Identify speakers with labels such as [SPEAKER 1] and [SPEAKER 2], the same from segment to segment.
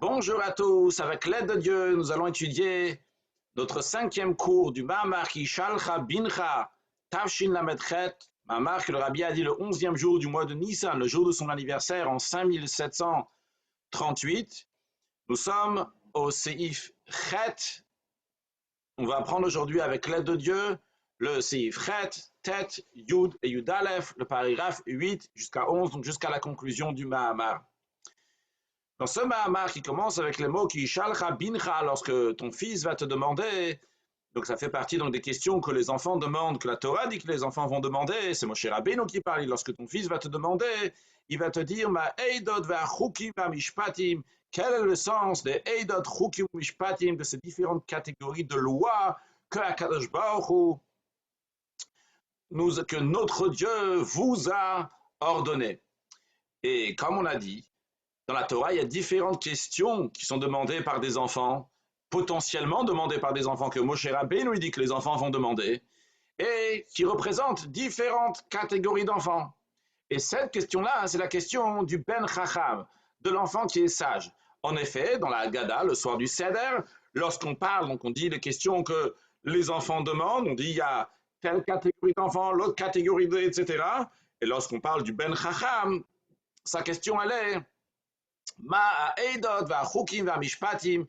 [SPEAKER 1] Bonjour à tous, avec l'aide de Dieu, nous allons étudier notre 5e cours du Ma'amar qui Shalcha Bincha Tavshin Lamedchet, Ma'amar que le Rabbi a dit le 11e jour du mois de Nissan, le jour de son anniversaire en 5738. Nous sommes au Seif Chet. On va apprendre aujourd'hui avec l'aide de Dieu le Seif Chet, Tet, Yud et Yud Aleph, le paragraphe 8 jusqu'à 11, donc jusqu'à la conclusion du Ma'amar. Dans ce Mahamar qui commence avec les mots qui Shalcha Bincha, lorsque ton fils va te demander, donc ça fait partie donc des questions que les enfants demandent, que la Torah dit que les enfants vont demander, c'est Moshe Rabbeinu qui parle, lorsque ton fils va te demander, il va te dire Ma Eidot ve'achukim ve'mishpatim, quel est le sens des Eidot, Chukim, Mishpatim, de ces différentes catégories de lois que HaKadosh Baruch Hu, que notre Dieu vous a ordonné. Et comme on a dit, dans la Torah, il y a différentes questions qui sont demandées par des enfants, potentiellement demandées par des enfants que Moshe Rabbeinu dit que les enfants vont demander, et qui représentent différentes catégories d'enfants. Et cette question-là, c'est la question du Ben Chacham, de l'enfant qui est sage. En effet, dans la Haggadah, le soir du Seder, lorsqu'on parle, donc on dit les questions que les enfants demandent, on dit il y a telle catégorie d'enfants, l'autre catégorie de, etc. Et lorsqu'on parle du Ben Chacham, sa question elle est Ma Eidot va Chukim va Mishpatim,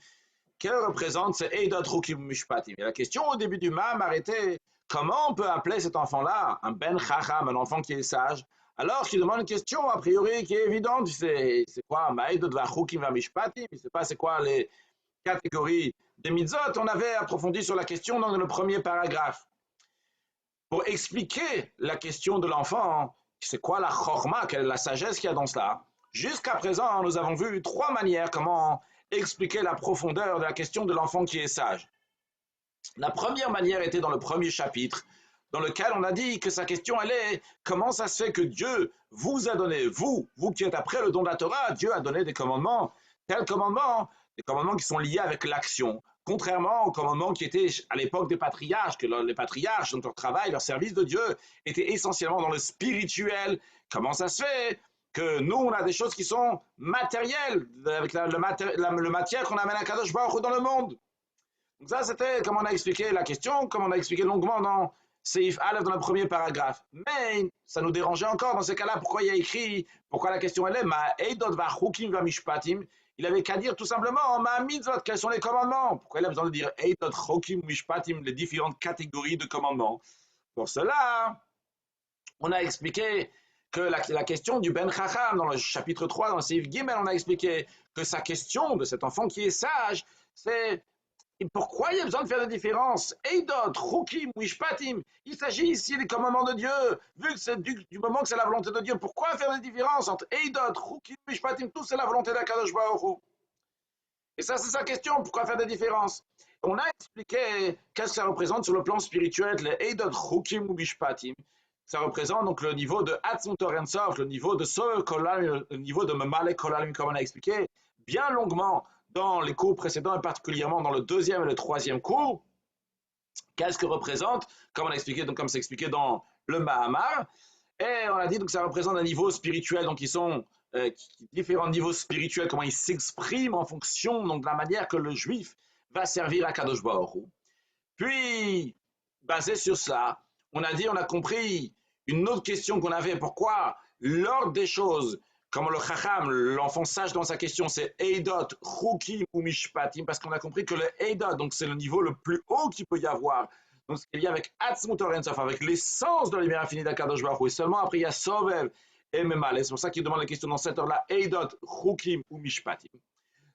[SPEAKER 1] quelle représente ces Eidot Chukim Mishpatim? Et la question au début du Ma'amar était comment on peut appeler cet enfant-là un Ben Chacham, un enfant qui est sage, alors qu'il demande une question a priori qui est évidente. C'est quoi Ma Eidot va Chukim va Mishpatim? Il ne sait pas c'est quoi les catégories des mitzvot. On avait approfondi sur la question dans le premier paragraphe. Pour expliquer la question de l'enfant, c'est quoi la chorma, quelle est la sagesse qu'il y a dans cela? Jusqu'à présent, nous avons vu 3 manières comment expliquer la profondeur de la question de l'enfant qui est sage. La première manière était dans le premier chapitre, dans lequel on a dit que sa question elle est comment ça se fait que Dieu vous a donné, vous qui êtes après le don de la Torah, Dieu a donné des commandements, tels commandements, des commandements qui sont liés avec l'action, contrairement aux commandements qui étaient à l'époque des patriarches, que les patriarches, donc leur travail, leur service de Dieu, était essentiellement dans le spirituel. Comment ça se fait que nous, on a des choses qui sont matérielles, avec le matière qu'on amène à Kadosh Baruch Hu dans le monde. Donc ça, c'était comme on a expliqué la question, comme on a expliqué longuement dans Seif Aleph, dans le premier paragraphe. Mais ça nous dérangeait encore dans ces cas-là, pourquoi il y a écrit, pourquoi la question elle est, Ma Eidot va Chukim va Mishpatim, il avait qu'à dire tout simplement, Ma Mitzvot, quels sont les commandements? Pourquoi il a besoin de dire Eidot Chukim Mishpatim, les différentes catégories de commandements? Pour cela, on a expliqué que la question du Ben Chacham, dans le chapitre 3, dans le Seif Gimel, on a expliqué que sa question de cet enfant qui est sage, c'est pourquoi il y a besoin de faire des différences? Eidot, Chukim, Mishpatim, il s'agit ici des commandements de Dieu, vu que c'est du moment que c'est la volonté de Dieu, pourquoi faire des différences entre Eidot, Chukim, Mishpatim, tout c'est la volonté d'Akadosh Baruch Hu. Et ça, c'est sa question, pourquoi faire des différences? On a expliqué qu'est-ce que ça représente sur le plan spirituel, les Eidot, Chukim ou Mishpatim. Ça représente donc le niveau de Atzmut Or Sof, le niveau de Soel Kolam, le niveau de Memalek Kolam, comme on a expliqué bien longuement dans les cours précédents, et particulièrement dans le 2e et le 3e cours. Qu'est-ce que représente, comme on a expliqué, donc comme c'est expliqué dans le Mahamar, et on a dit donc ça représente un niveau spirituel, donc ils sont différents niveaux spirituels, comment ils s'expriment en fonction donc de la manière que le juif va servir à Kadosh Baruch Hu. Puis, basé sur ça, on a compris une autre question qu'on avait, pourquoi l'ordre des choses, comme le Chacham, l'enfant sage dans sa question, c'est Eidot, Chukim ou Mishpatim, parce qu'on a compris que le Eidot, donc c'est le niveau le plus haut qu'il peut y avoir, donc ce qu'il y a avec Atzmut Or Sof, avec l'essence de la lumière infinie d'Akadosh Baruch Hu, et seulement après il y a Sovev et Memal, et c'est pour ça qu'il demande la question dans cette heure-là, Eidot, Chukim ou Mishpatim.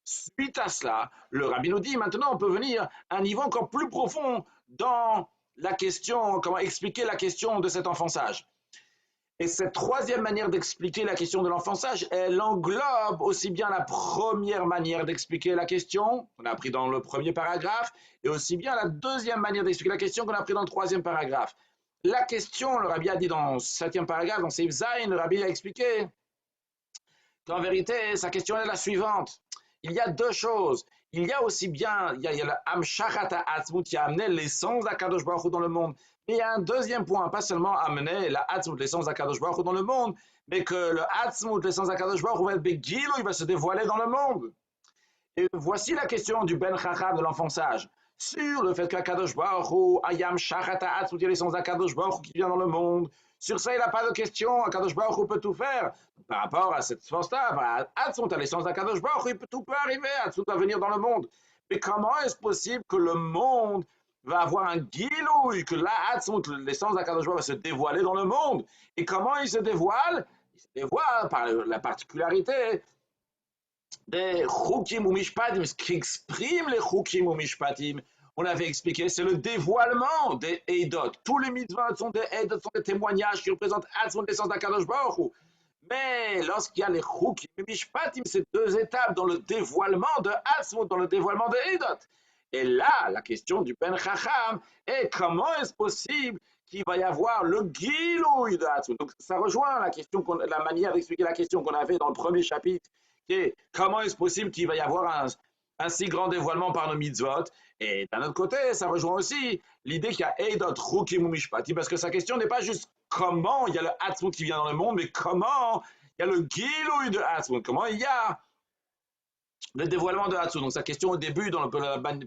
[SPEAKER 1] Suite à cela, le Rabbi nous dit maintenant on peut venir à un niveau encore plus profond dans la question, comment expliquer la question de cet enfant sage. Et cette 3e manière d'expliquer la question de l'enfant sage, elle englobe aussi bien la première manière d'expliquer la question, qu'on a appris dans le premier paragraphe, et aussi bien la 2e manière d'expliquer la question qu'on a appris dans le 3e paragraphe. La question, le Rabbi a dit dans le 7e paragraphe, dans Seif Zayin, le Rabbi a expliqué qu'en vérité, sa question est la suivante. Il y a 2 choses. Il y a aussi bien, il y a le Amshachat Ha'atzmut qui a amené l'essence d'Akadosh Baruch Hu dans le monde. Mais il y a un 2e point, pas seulement amener la Ha'atzmut, l'essence d'Akadosh Baruch Hu dans le monde, mais que le Ha'atzmut, l'essence d'Akadosh Baruch Hu va être Begilo, il va se dévoiler dans le monde. Et voici la question du Ben Chacham de l'enfant sage. Sur le fait qu'Akadosh Baruch Hu, Ayam Shachata Atzmut, il y a l'essence d'Akadosh Baruch Hu qui vient dans le monde. Sur ça, il n'a pas de question. Akadosh Baruch Hu peut tout faire. Par rapport à cette force-là, Atzmut, à l'essence d'Akadosh Baruch Hu, tout peut arriver. Atzmut va venir dans le monde. Mais comment est-ce possible que le monde va avoir un Gilouï, que là, Atzmut, l'essence d'Akadosh Baruch Hu, va se dévoiler dans le monde? Et comment il se dévoile? Il se dévoile par la particularité des Chukim ou Mishpatim, ce qui exprime les Chukim ou Mishpatim. On avait expliqué, c'est le dévoilement des Eidot. Tous les mitzvot sont des Eidot, sont des témoignages qui représentent Atzmut, l'essence d'Akadosh Baruch Hu. Mais lorsqu'il y a les Chukim et Mishpatim, c'est deux étapes dans le dévoilement de Atzmut, dans le dévoilement des Eidot. Et là, la question du Ben Chacham est comment est-ce possible qu'il va y avoir le Gilouï de Atzmut. Donc ça rejoint la question, la manière d'expliquer la question qu'on avait dans le premier chapitre, qui est comment est-ce possible qu'il va y avoir un si grand dévoilement par nos mitzvot. Et d'un autre côté, ça rejoint aussi l'idée qu'il y a Eidot, Chukim ou Mishpatim, parce que sa question n'est pas juste comment il y a le Atzmut qui vient dans le monde, mais comment il y a le Gilouï de Atzmut, comment il y a le dévoilement de Atzmut. Donc sa question au début, dans la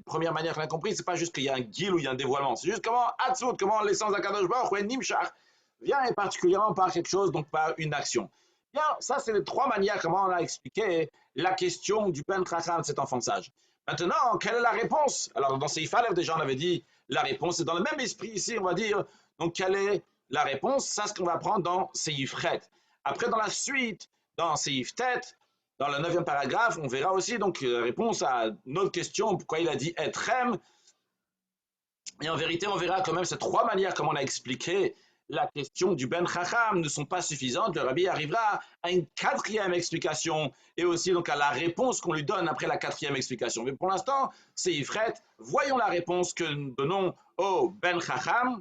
[SPEAKER 1] première manière qu'on a compris, c'est pas juste qu'il y a un Gilouï, il y a un dévoilement, c'est juste comment Atzmut, comment l'essence d'Akadosh Baruch Hu, Nimshach, vient et particulièrement par quelque chose, donc par une action. Bien, ça c'est les trois manières comment on a expliqué la question du Ben Chacham de cet enfant sage. Maintenant, quelle est la réponse? Alors dans Seif Aleph, déjà on avait dit la réponse, c'est dans le même esprit ici, on va dire, donc quelle est la réponse? Ça, c'est ce qu'on va prendre dans Seif Chet. Après, dans la suite, dans Seif Tet, dans le 9e paragraphe, on verra aussi donc la réponse à notre question, pourquoi il a dit Etrem. Et en vérité, on verra quand même ces trois manières, comme on a expliqué la question du Ben Chacham, ne sont pas suffisantes. Le Rabbi arrivera à une quatrième explication et aussi donc à la réponse qu'on lui donne après la quatrième explication. Mais pour l'instant, c'est Ifret. Voyons la réponse que nous donnons au Ben Chacham.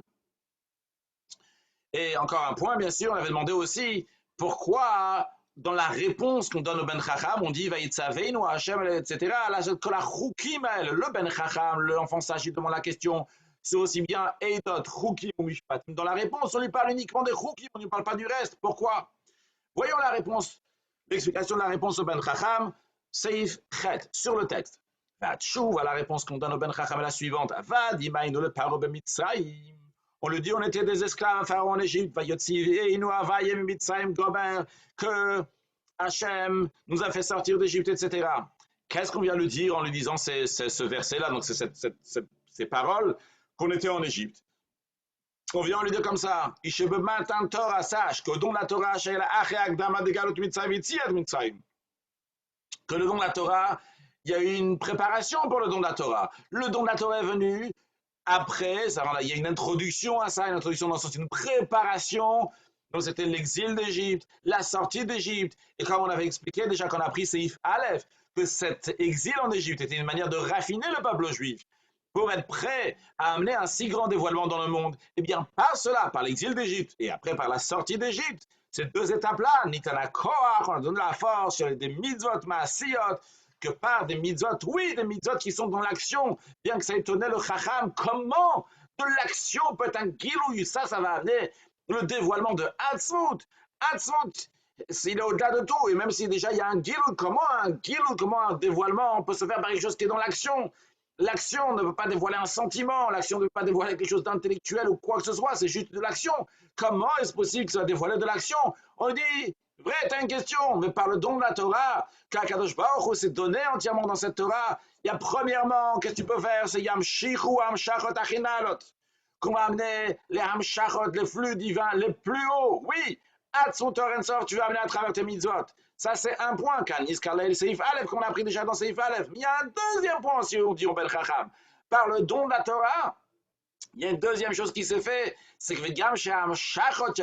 [SPEAKER 1] Et encore un point, bien sûr, on avait demandé aussi pourquoi dans la réponse qu'on donne au Ben Chacham, on dit Vaïtzaveinu, Hachem, etc. Là, que la Chukim, le Ben Chacham, l'enfant sage, il demande la question, c'est aussi bien Eidot, Chukim ou Mishpatim. Dans la réponse, on lui parle uniquement des Chukim, on ne lui parle pas du reste. Pourquoi? Voyons la réponse, l'explication de la réponse au Ben Chacham, Seif Chet, sur le texte. Vatchouva, la réponse qu'on donne au Ben Chacham est la suivante. Vadimainu le paro b'Mitzrayim. On lui dit, on était des esclaves, Pharaon en Égypte, que Hachem nous a fait sortir d'Égypte, etc. Qu'est-ce qu'on vient de lui dire en lui disant ce verset-là, donc ces paroles, qu'on était en Égypte? On vient lui dire comme ça, Torah, sache que don la Torah, que le don de la Torah, il y a eu une préparation pour le don de la Torah. Le don de la Torah est venu après, il y a une introduction à ça, une introduction dans le sens d'une préparation. Donc c'était l'exil d'Égypte, la sortie d'Égypte. Et comme on avait expliqué déjà qu'on a pris Seif Aleph, que cet exil en Égypte était une manière de raffiner le peuple juif pour être prêt à amener un si grand dévoilement dans le monde. Et bien par cela, par l'exil d'Égypte et après par la sortie d'Égypte, ces deux étapes-là, Nitana Koach, on a donné la force sur des mitzvot, maasiyot, que par des mitzvot, oui, des mitzvot qui sont dans l'action, bien que ça étonnait le Chacham, comment de l'action peut être un gilouï, ça va amener le dévoilement de Atzmut. Atzmut, il est au-delà de tout, et même si déjà il y a un gilouï, comment un dévoilement peut se faire par quelque chose qui est dans l'action? L'action ne veut pas dévoiler un sentiment, l'action ne veut pas dévoiler quelque chose d'intellectuel ou quoi que ce soit, c'est juste de l'action. Comment est-ce possible que ça va dévoiler de l'action? On dit, vrai, tu as une question, mais par le don de la Torah, qu'Akadosh Baruch Hu s'est donné entièrement dans cette Torah, il y a premièrement, qu'est-ce que tu peux faire? C'est Yamshichu Hamshachot Achinalot, qu'on va amener les Hamshachot, les flux divins les plus hauts. Oui, Atzmut Torensor, tu vas amener à travers tes mitzvot. Ça, c'est un point, Kanis Kalel Seif Aleph, qu'on a appris déjà dans Seif Aleph. Mais il y a un deuxième point, si on dit au Ben Chacham. Par le don de la Torah, il y a une deuxième chose qui s'est fait, c'est que les Hamshachot,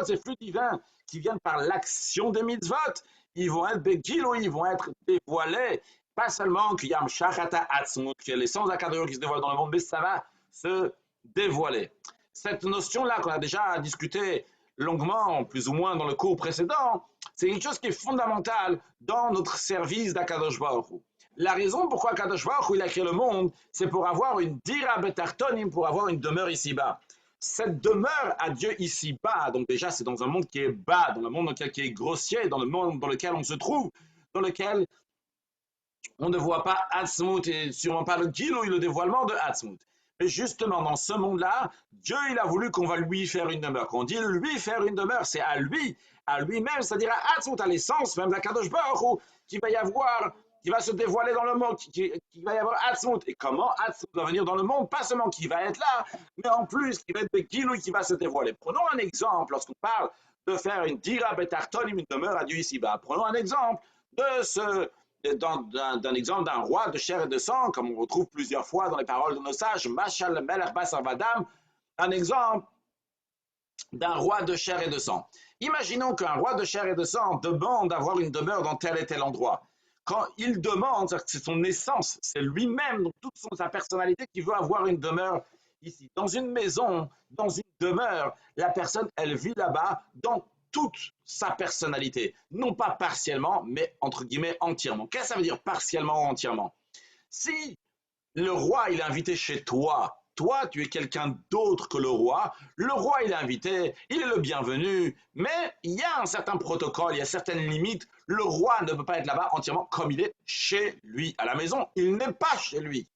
[SPEAKER 1] ces flux divins qui viennent par l'action des mitzvot, ils vont être begilo, ils vont être dévoilés. Pas seulement qu'il y a Hamshachata Atzmut, que l'essence d'Akadosh qui se dévoile dans le monde, mais ça va se dévoiler. Cette notion-là qu'on a déjà discuté longuement, plus ou moins dans le cours précédent, c'est quelque chose qui est fondamental dans notre service d'Akadosh Baruch Hu. La raison pourquoi Akadosh Baruch Hu il a créé le monde, c'est pour avoir une dira betartonim, pour avoir une demeure ici-bas. Cette demeure à Dieu ici-bas, donc déjà c'est dans un monde qui est bas, dans le monde qui est grossier, dans le monde dans lequel on se trouve. dans lequel on ne voit pas Atzmut et sûrement pas le Gilui, le dévoilement de Atzmut. Mais justement, dans ce monde-là, Dieu, il a voulu qu'on va lui faire une demeure. Quand on dit lui faire une demeure, c'est à lui-même, c'est-à-dire à Atzmut, à l'essence même de la Kadosh Baruch Hu, qui va y avoir, qui va se dévoiler dans le monde, qui va y avoir Atzmut. Et comment Atzmut va venir dans le monde? Pas seulement qui va être là, mais en plus, qui va être Gilui, qui va se dévoiler. Prenons un exemple, lorsqu'on parle de faire une dira betartonim, une demeure à Dieu ici-bas. Prenons un exemple d'un exemple d'un roi de chair et de sang, comme on retrouve plusieurs fois dans les paroles de nos sages, Mashal Melech Basar Vadam, un exemple d'un roi de chair et de sang. Imaginons qu'un roi de chair et de sang demande d'avoir une demeure dans tel et tel endroit. Quand il demande, c'est son essence, c'est lui-même, donc toute sa personnalité qui veut avoir une demeure ici. Dans une maison, dans une demeure, la personne, elle vit là-bas dans toute sa personnalité. Non pas partiellement, mais entre guillemets entièrement. Qu'est-ce que ça veut dire partiellement ou entièrement? Si le roi, il est invité chez toi, toi, tu es quelqu'un d'autre que le roi il est invité, il est le bienvenu, mais il y a un certain protocole, il y a certaines limites. Le roi ne peut pas être là-bas entièrement comme il est chez lui, à la maison. Il n'est pas chez lui.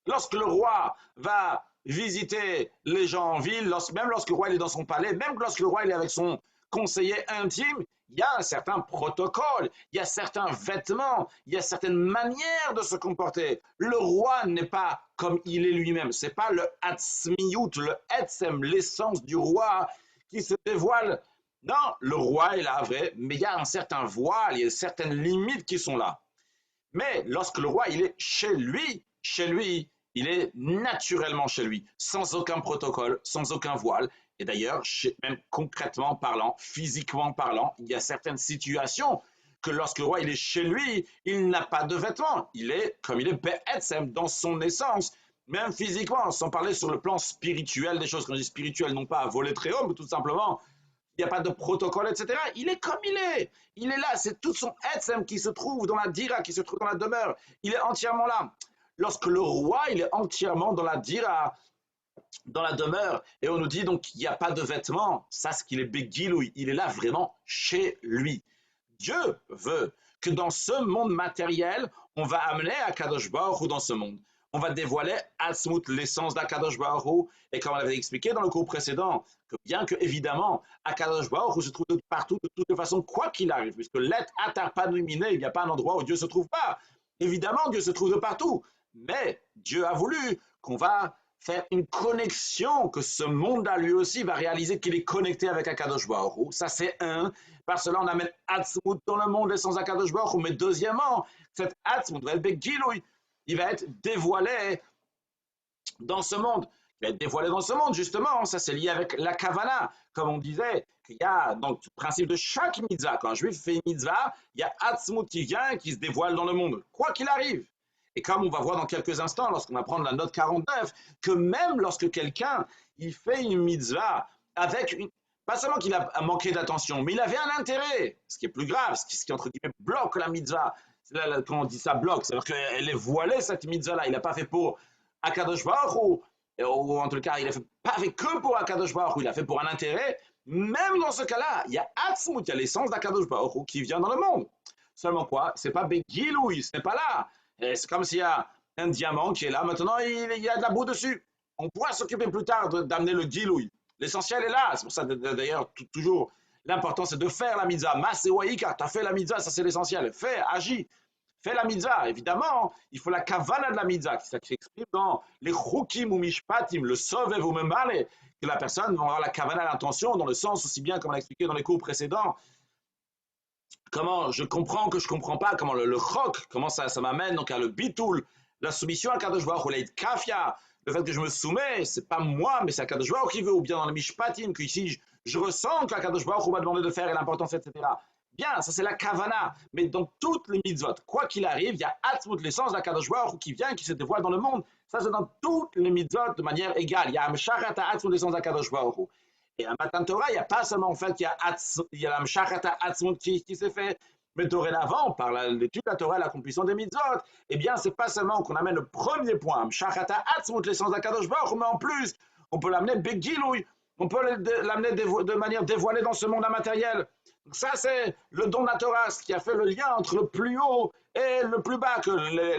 [SPEAKER 1] Lorsque le roi va visiter les gens en ville, même lorsque le roi est dans son palais, même lorsque le roi est avec son conseiller intime, il y a un certain protocole, il y a certains vêtements, il y a certaines manières de se comporter. Le roi n'est pas comme il est lui-même. Ce n'est pas le Hatzmiyut, le Etzem, l'essence du roi qui se dévoile. Non, le roi est là, vrai, mais il y a un certain voile, il y a certaines limites qui sont là. Mais lorsque le roi, il est chez lui, il est naturellement chez lui, sans aucun protocole, sans aucun voile. Et d'ailleurs, même concrètement parlant, physiquement parlant, il y a certaines situations que lorsque le roi il est chez lui, il n'a pas de vêtements. Il est comme il est Be'etzem dans son essence, même physiquement, sans parler sur le plan spirituel des choses. Quand je dis spirituel, non pas à voler très haut, mais tout simplement, il n'y a pas de protocole, etc. Il est comme il est. Il est là. C'est tout son etzem qui se trouve dans la dira, qui se trouve dans la demeure. Il est entièrement là. Lorsque le roi, il est entièrement dans la dira, dans la demeure, et on nous dit donc qu'il n'y a pas de vêtements, ça c'est qu'il est begilou, il est là vraiment chez lui. Dieu veut que dans ce monde matériel, on va amener Akadosh Baruch Hu dans ce monde. On va dévoiler Atzmut, l'essence d'Akadosh Baruch Hu, et comme on l'avait expliqué dans le cours précédent, que bien que évidemment Akadosh Baruch Hu se trouve de partout, de toutes les façons, quoi qu'il arrive, puisque l'et atar panuminé, il n'y a pas un endroit où Dieu ne se trouve pas. Évidemment, Dieu se trouve de partout, mais Dieu a voulu qu'on va faire une connexion, que ce monde-là lui aussi va réaliser qu'il est connecté avec Akadosh Baruch Hu. Ça c'est un. Par cela on amène Atzmut dans le monde et sans Akadosh Baruch Hu. Mais deuxièmement, cet Atzmut va être Begilui. Il va être dévoilé dans ce monde. Il va être dévoilé dans ce monde, justement. Ça c'est lié avec la Kavana. Comme on disait, il y a donc le principe de chaque mitzvah. Quand un juif fait une mitzvah, il y a Atzmut qui vient, qui se dévoile dans le monde. Quoi qu'il arrive. Et comme on va voir dans quelques instants, lorsqu'on va prendre la note 49, que même lorsque quelqu'un il fait une mitzvah avec une, pas seulement qu'il a manqué d'attention, mais il avait un intérêt, ce qui est plus grave, ce qui entre guillemets bloque la mitzvah. Là, quand on dit ça bloque, c'est-à-dire qu'elle est voilée cette mitzvah-là. Il n'a pas fait pour Akadosh Baruch Hu, ou en tout cas, il n'a pas fait que pour Akadosh Baruch Hu, il a fait pour un intérêt. Même dans ce cas-là, il y a Atzmut, il y a l'essence d'Akadosh Baruch Hu qui vient dans le monde. Seulement quoi? C'est pas Begilui, ce n'est pas là. C'est comme s'il y a un diamant qui est là, maintenant il y a de la boue dessus. On pourra s'occuper plus tard d'amener le gilouï. L'essentiel est là. C'est pour ça d'ailleurs, toujours, l'important c'est de faire la mitzvah. Masewaïka, tu as fait la mitzvah, ça c'est l'essentiel. Fais, agis, fais la mitzvah. Évidemment, il faut la kavana de la mitzvah, qui s'exprime dans les chukim ou mishpatim, le sovev ou memale, que la personne va avoir la kavana, l'intention, dans le sens aussi bien comme on l'a expliqué dans les cours précédents. Comment je comprends que je ne comprends pas, comment le chok, comment ça m'amène donc à le bitoul, la soumission à Kadosh Baruch Hu, kafia, le fait que je me soumets, c'est pas moi, mais c'est Kadosh Baruch Hu qui veut, ou bien dans le mishpatim, que ici je ressens que Kadosh Baruch Hu m'a demandé de faire et l'importance, etc. Bien, ça c'est la kavana, mais dans toutes les mitzvot, quoi qu'il arrive, il y a Atzmut, l'essence de Kadosh Baruch Hu qui vient, qui se dévoile dans le monde. Ça c'est dans toutes les mitzvot de manière égale. Il y a Amsharat Atzmut, l'essence de Kadosh Baruch Hu. Et à Matan Torah, il n'y a pas seulement en fait, il y a la Mshachata Atzmut qui s'est fait, mais dorénavant, par l'étude de la Torah et l'accomplissement des mitzvot, eh bien, c'est pas seulement qu'on amène le premier point, Mshachata Atzmut, l'essence d'Akadosh Baruch Hu, mais en plus, on peut l'amener Begilui, on peut l'amener de manière dévoilée dans ce monde immatériel. Ça, c'est le don de la Torah, ce qui a fait le lien entre le plus haut et le plus bas, que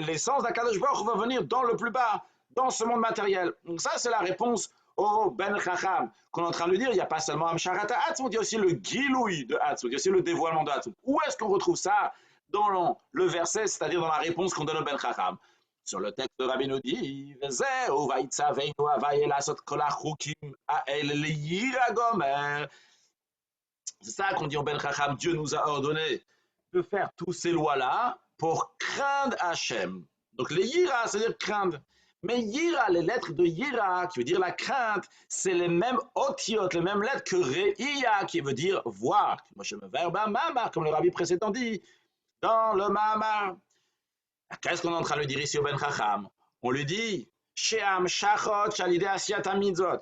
[SPEAKER 1] l'essence d'Akadosh Baruch va venir dans le plus bas, dans ce monde matériel. Donc ça, c'est la réponse au Ben Chacham, qu'on est en train de lui dire. Il n'y a pas seulement Amsharata Atzmut, il y a aussi le Giloui de Atzmut, il y a aussi le dévoilement de Atzmut. Où est-ce qu'on retrouve ça? Dans le verset, c'est-à-dire dans la réponse qu'on donne au Ben Chacham. Sur le texte de Rabbi Nodi, c'est ça qu'on dit au Ben Chacham, Dieu nous a ordonné de faire toutes ces lois-là pour craindre Hachem. Donc les Yira, c'est-à-dire craindre. Mais Yira, les lettres de Yira, qui veut dire la crainte, c'est les mêmes otiot, les mêmes lettres que Reiya, qui veut dire voir. Comme le rabbi précédent dit dans le Mahamar. Qu'est-ce qu'on est en train de lui dire ici au Ben Chacham? On lui dit, Sheam Shachot Shalide Asiat Mitzvot.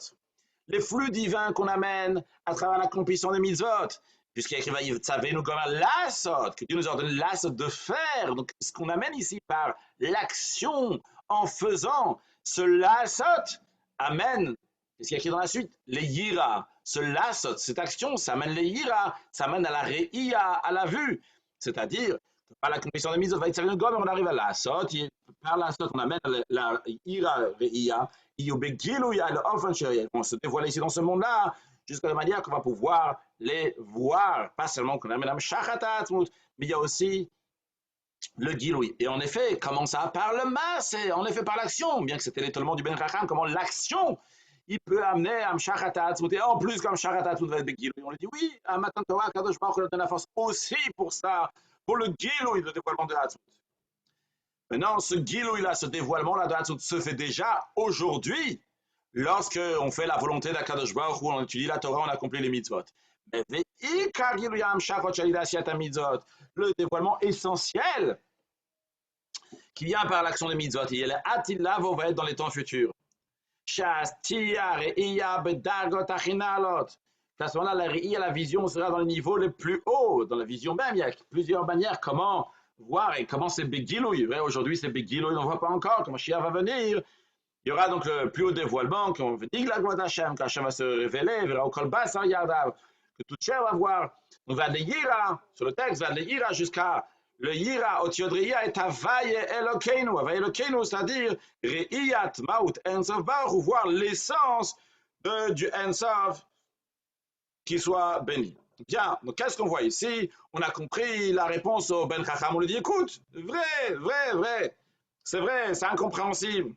[SPEAKER 1] Les flux divins qu'on amène à travers l'accomplissement des mitzvot, puisqu'il y a écrit Tzavenu comme l'asot, que Dieu nous ordonne l'asot de faire. Donc, ce qu'on amène ici par l'action en faisant, ce lasot amène, qu'est-ce qu'il y a écrit dans la suite? Les yira. Ce lasot, cette action, ça amène les yira, ça amène à la reiya, à la vue. C'est-à-dire, par l'accomplissement des mitzvot, on arrive à l'asot, par l'asot, on amène la ira, reiya. On se dévoile ici dans ce monde-là, jusqu'à la manière qu'on va pouvoir les voir. Pas seulement qu'on amène la Shachatat, mais il y a aussi le Giloui. Et en effet, comment ça? Par le mas, en effet par l'action, bien que c'était l'étonnement du Ben Chacham, comment l'action, il peut amener à Shachatat, et en plus comme Shachatat, va être Giloui. On lui dit oui, à Matan Torah, Kadosh Baruch Hu donne la force aussi pour ça, pour le Giloui, le dévoilement de Hatzmut. Maintenant, ce Giloui-là, ce dévoilement-là de Hatzmut se fait déjà aujourd'hui, lorsque on fait la volonté d'Akadosh Baruch Hu, on étudie la Torah, on accomplit les mitzvot. Mais le dévoilement essentiel qui vient par l'action des mitzvot, il est Atila va être dans les temps futurs. À ce moment-là, la réia, la vision sera dans le niveau le plus haut, dans la vision même. Il y a plusieurs manières comment voir et comment c'est Big Gilouï. Aujourd'hui, c'est Big Gilouï, on ne voit pas encore comment Shia va venir. Il y aura donc le plus haut dévoilement, qu'on veut dire la gloire d'Hachem, quand Hachem va se révéler, verra au Kolbas, que toute chair va voir. On va de Yira, sur le texte, va de Yira jusqu'à le Yira, Otiodria et Havaye Elokeinu. Havaye Elokeinu, c'est-à-dire Re'iyat Maut Ensof Baruch, voir l'essence du Ensof qui soit béni. Bien, donc qu'est-ce qu'on voit ici? On a compris la réponse au Ben Chacham, on lui dit écoute, vrai, c'est vrai, c'est incompréhensible.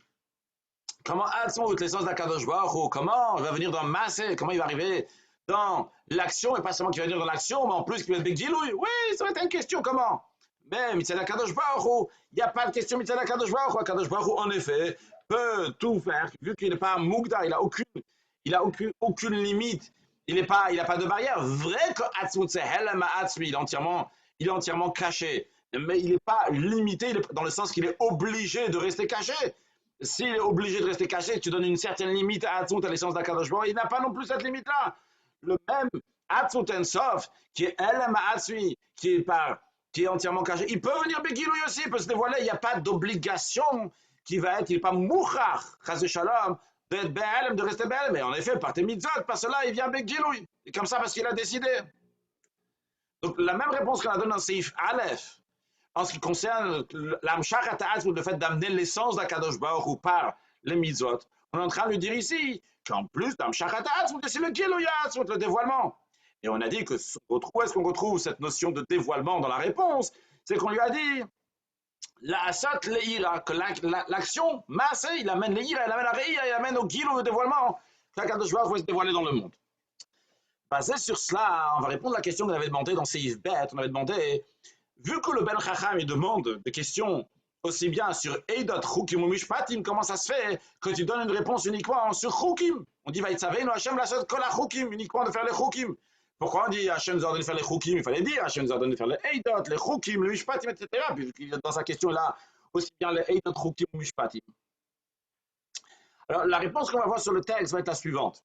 [SPEAKER 1] Comment Atzmut, l'essence d'Akadosh Baruch Hu, comment il va venir dans Massé, comment il va arriver dans l'action, et pas seulement qu'il va venir dans l'action, mais en plus qu'il va être Big Gilouï. Oui, ça va être une question, comment? Mais Mitzvah d'Akadosh Baruch Hu, il n'y a pas de question Mitzvah d'Akadosh Baruch Hu. Akadosh Baruch Hu, en effet, peut tout faire, vu qu'il n'est pas Mugda, il a aucune limite, il n'a pas de barrière. Vrai que Atzmut, c'est Helem Atzmi, il est entièrement caché, mais il n'est pas limité, il est dans le sens qu'il est obligé de rester caché. S'il est obligé de rester caché, tu donnes une certaine limite à Atzmut, à l'essence d'Akadosh Baruch Hu, il n'a pas non plus cette limite-là. Le même Atzmut Ensof, qui est Helem Atzmi, qui est entièrement caché, il peut venir Begilouï aussi, il peut se dévoiler, il n'y a pas d'obligation qui va être, il n'est pas Mouchach, Chazé Shalom, d'être Be'elem, de rester Be'elem, mais en effet, par tes mitzvot, par cela, il vient Begilouï, et comme ça parce qu'il a décidé. Donc la même réponse qu'on a donnée dans Seif Aleph, en ce qui concerne l'amshachat ha'atzmut, le fait d'amener l'essence d'Akadosh Baruch Hu par les mitzvot, on est en train de lui dire ici qu'en plus d'amshachat ha'atzmut, c'est le gilouï ha'atzmut, le dévoilement. Et on a dit que où est-ce qu'on retrouve cette notion de dévoilement dans la réponse? C'est qu'on lui a dit la asat le'ira, que l'action, masse, il amène le'ira, il amène la re'ira, il amène au gilouï, le dévoilement, qu'Akadosh Baruch Hu va se dévoiler dans le monde. Basé sur cela, on va répondre à la question qu'on avait demandé dans Seif Bet. On avait demandé, vu que le Ben Chacham il demande des questions aussi bien sur Eidot, Chukim ou Mishpatim, comment ça se fait que tu donnes une réponse uniquement sur Chukim? On dit Vaïtzaveinu Hachem lasot kol Chukim, uniquement de faire les Chukim. Pourquoi on dit Hachem nous a ordonné de faire les Chukim? Il fallait dire Hachem nous a ordonné de faire les Eidot, les Chukim, le Mishpatim, etc. Puis dans sa question là, aussi bien les Eidot, Chukim ou Mishpatim. Alors la réponse qu'on va voir sur le texte va être la suivante.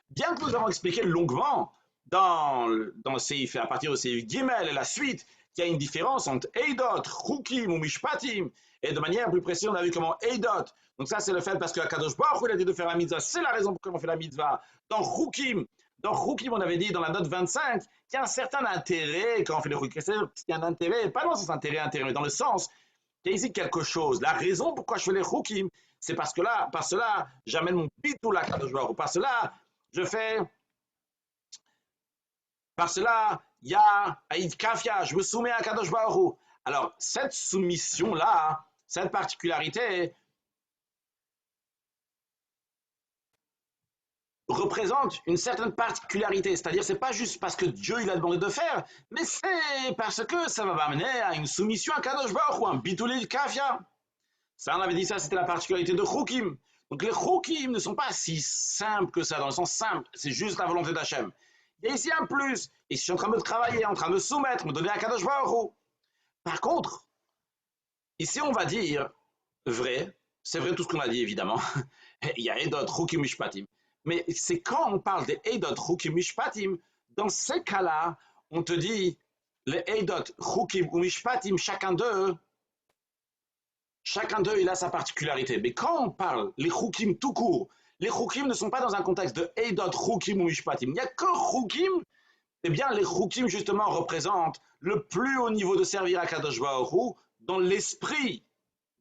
[SPEAKER 1] Bien que nous avons expliqué longuement dans le Seif, à partir de Seif Gimel et la suite, qu'il y a une différence entre Eidot, Chukim ou Mishpatim, et de manière plus précise, on a vu comment Eidot, donc ça c'est le fait parce que Kadosh Baruch Hu a dit de faire la mitzvah, c'est la raison pour laquelle on fait la mitzvah. Dans Chukim, Dans Choukim, on avait dit dans la note 25 qu'il y a un certain intérêt quand on fait les Choukim. C'est-à-dire qu'il y a un intérêt, pas dans le sens intérêt, mais dans le sens qu'il y a ici quelque chose. La raison pourquoi je fais les Choukim, c'est parce que là, par cela, j'amène mon bitul à Kadosh Baruch Hu. Par cela, je fais. Par cela, il y a Aïd Kafia, je me soumets à Kadosh Baruch Hu. Alors, cette soumission-là, cette particularité, représente une certaine particularité, c'est-à-dire c'est pas juste parce que Dieu il a demandé de faire, mais c'est parce que ça va m'amener à une soumission à Kadosh Baruch Hu, un bitulil kafia. Ça, on avait dit ça, c'était la particularité de Choukim. Donc les Choukim ne sont pas si simples que ça, dans le sens simple, c'est juste la volonté d'Hachem. Il y a ici un plus, et je suis en train de travailler, en train de soumettre, me donner à Kadosh Baruch Hu. Par contre, ici on va dire vrai, c'est vrai tout ce qu'on a dit évidemment, il y a Edot Choukim Mishpatim. Mais c'est quand on parle des Eidot Choukim Mishpatim, dans ces cas-là, on te dit les Eidot Choukim ou Mishpatim, chacun d'eux, il a sa particularité. Mais quand on parle les Choukim tout court, les Choukim ne sont pas dans un contexte de Eidot Choukim ou Mishpatim. Il n'y a que Choukim. Eh bien, les Choukim, justement, représentent le plus haut niveau de servir à Kadosh Baruch Hu dans l'esprit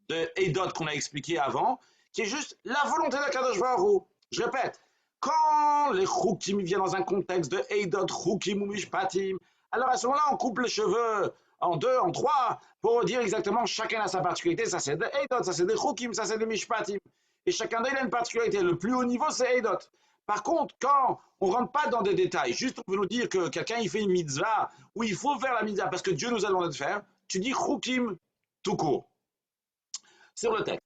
[SPEAKER 1] de Eidot qu'on a expliqué avant, qui est juste la volonté de Kadosh Baruch Hu. Je répète, quand les Choukim viennent dans un contexte de Eidot, Choukim ou Mishpatim, alors à ce moment-là, on coupe les cheveux en deux, en trois, pour dire exactement chacun a sa particularité. Ça c'est des Eidot, ça c'est des Choukim, ça c'est des Mishpatim. Et chacun d'eux, il a une particularité. Le plus haut niveau, c'est Eidot. Par contre, quand on ne rentre pas dans des détails, juste on veut nous dire que quelqu'un il fait une mitzvah, ou il faut faire la mitzvah parce que Dieu nous a demandé de faire, tu dis Choukim tout court. Sur le texte.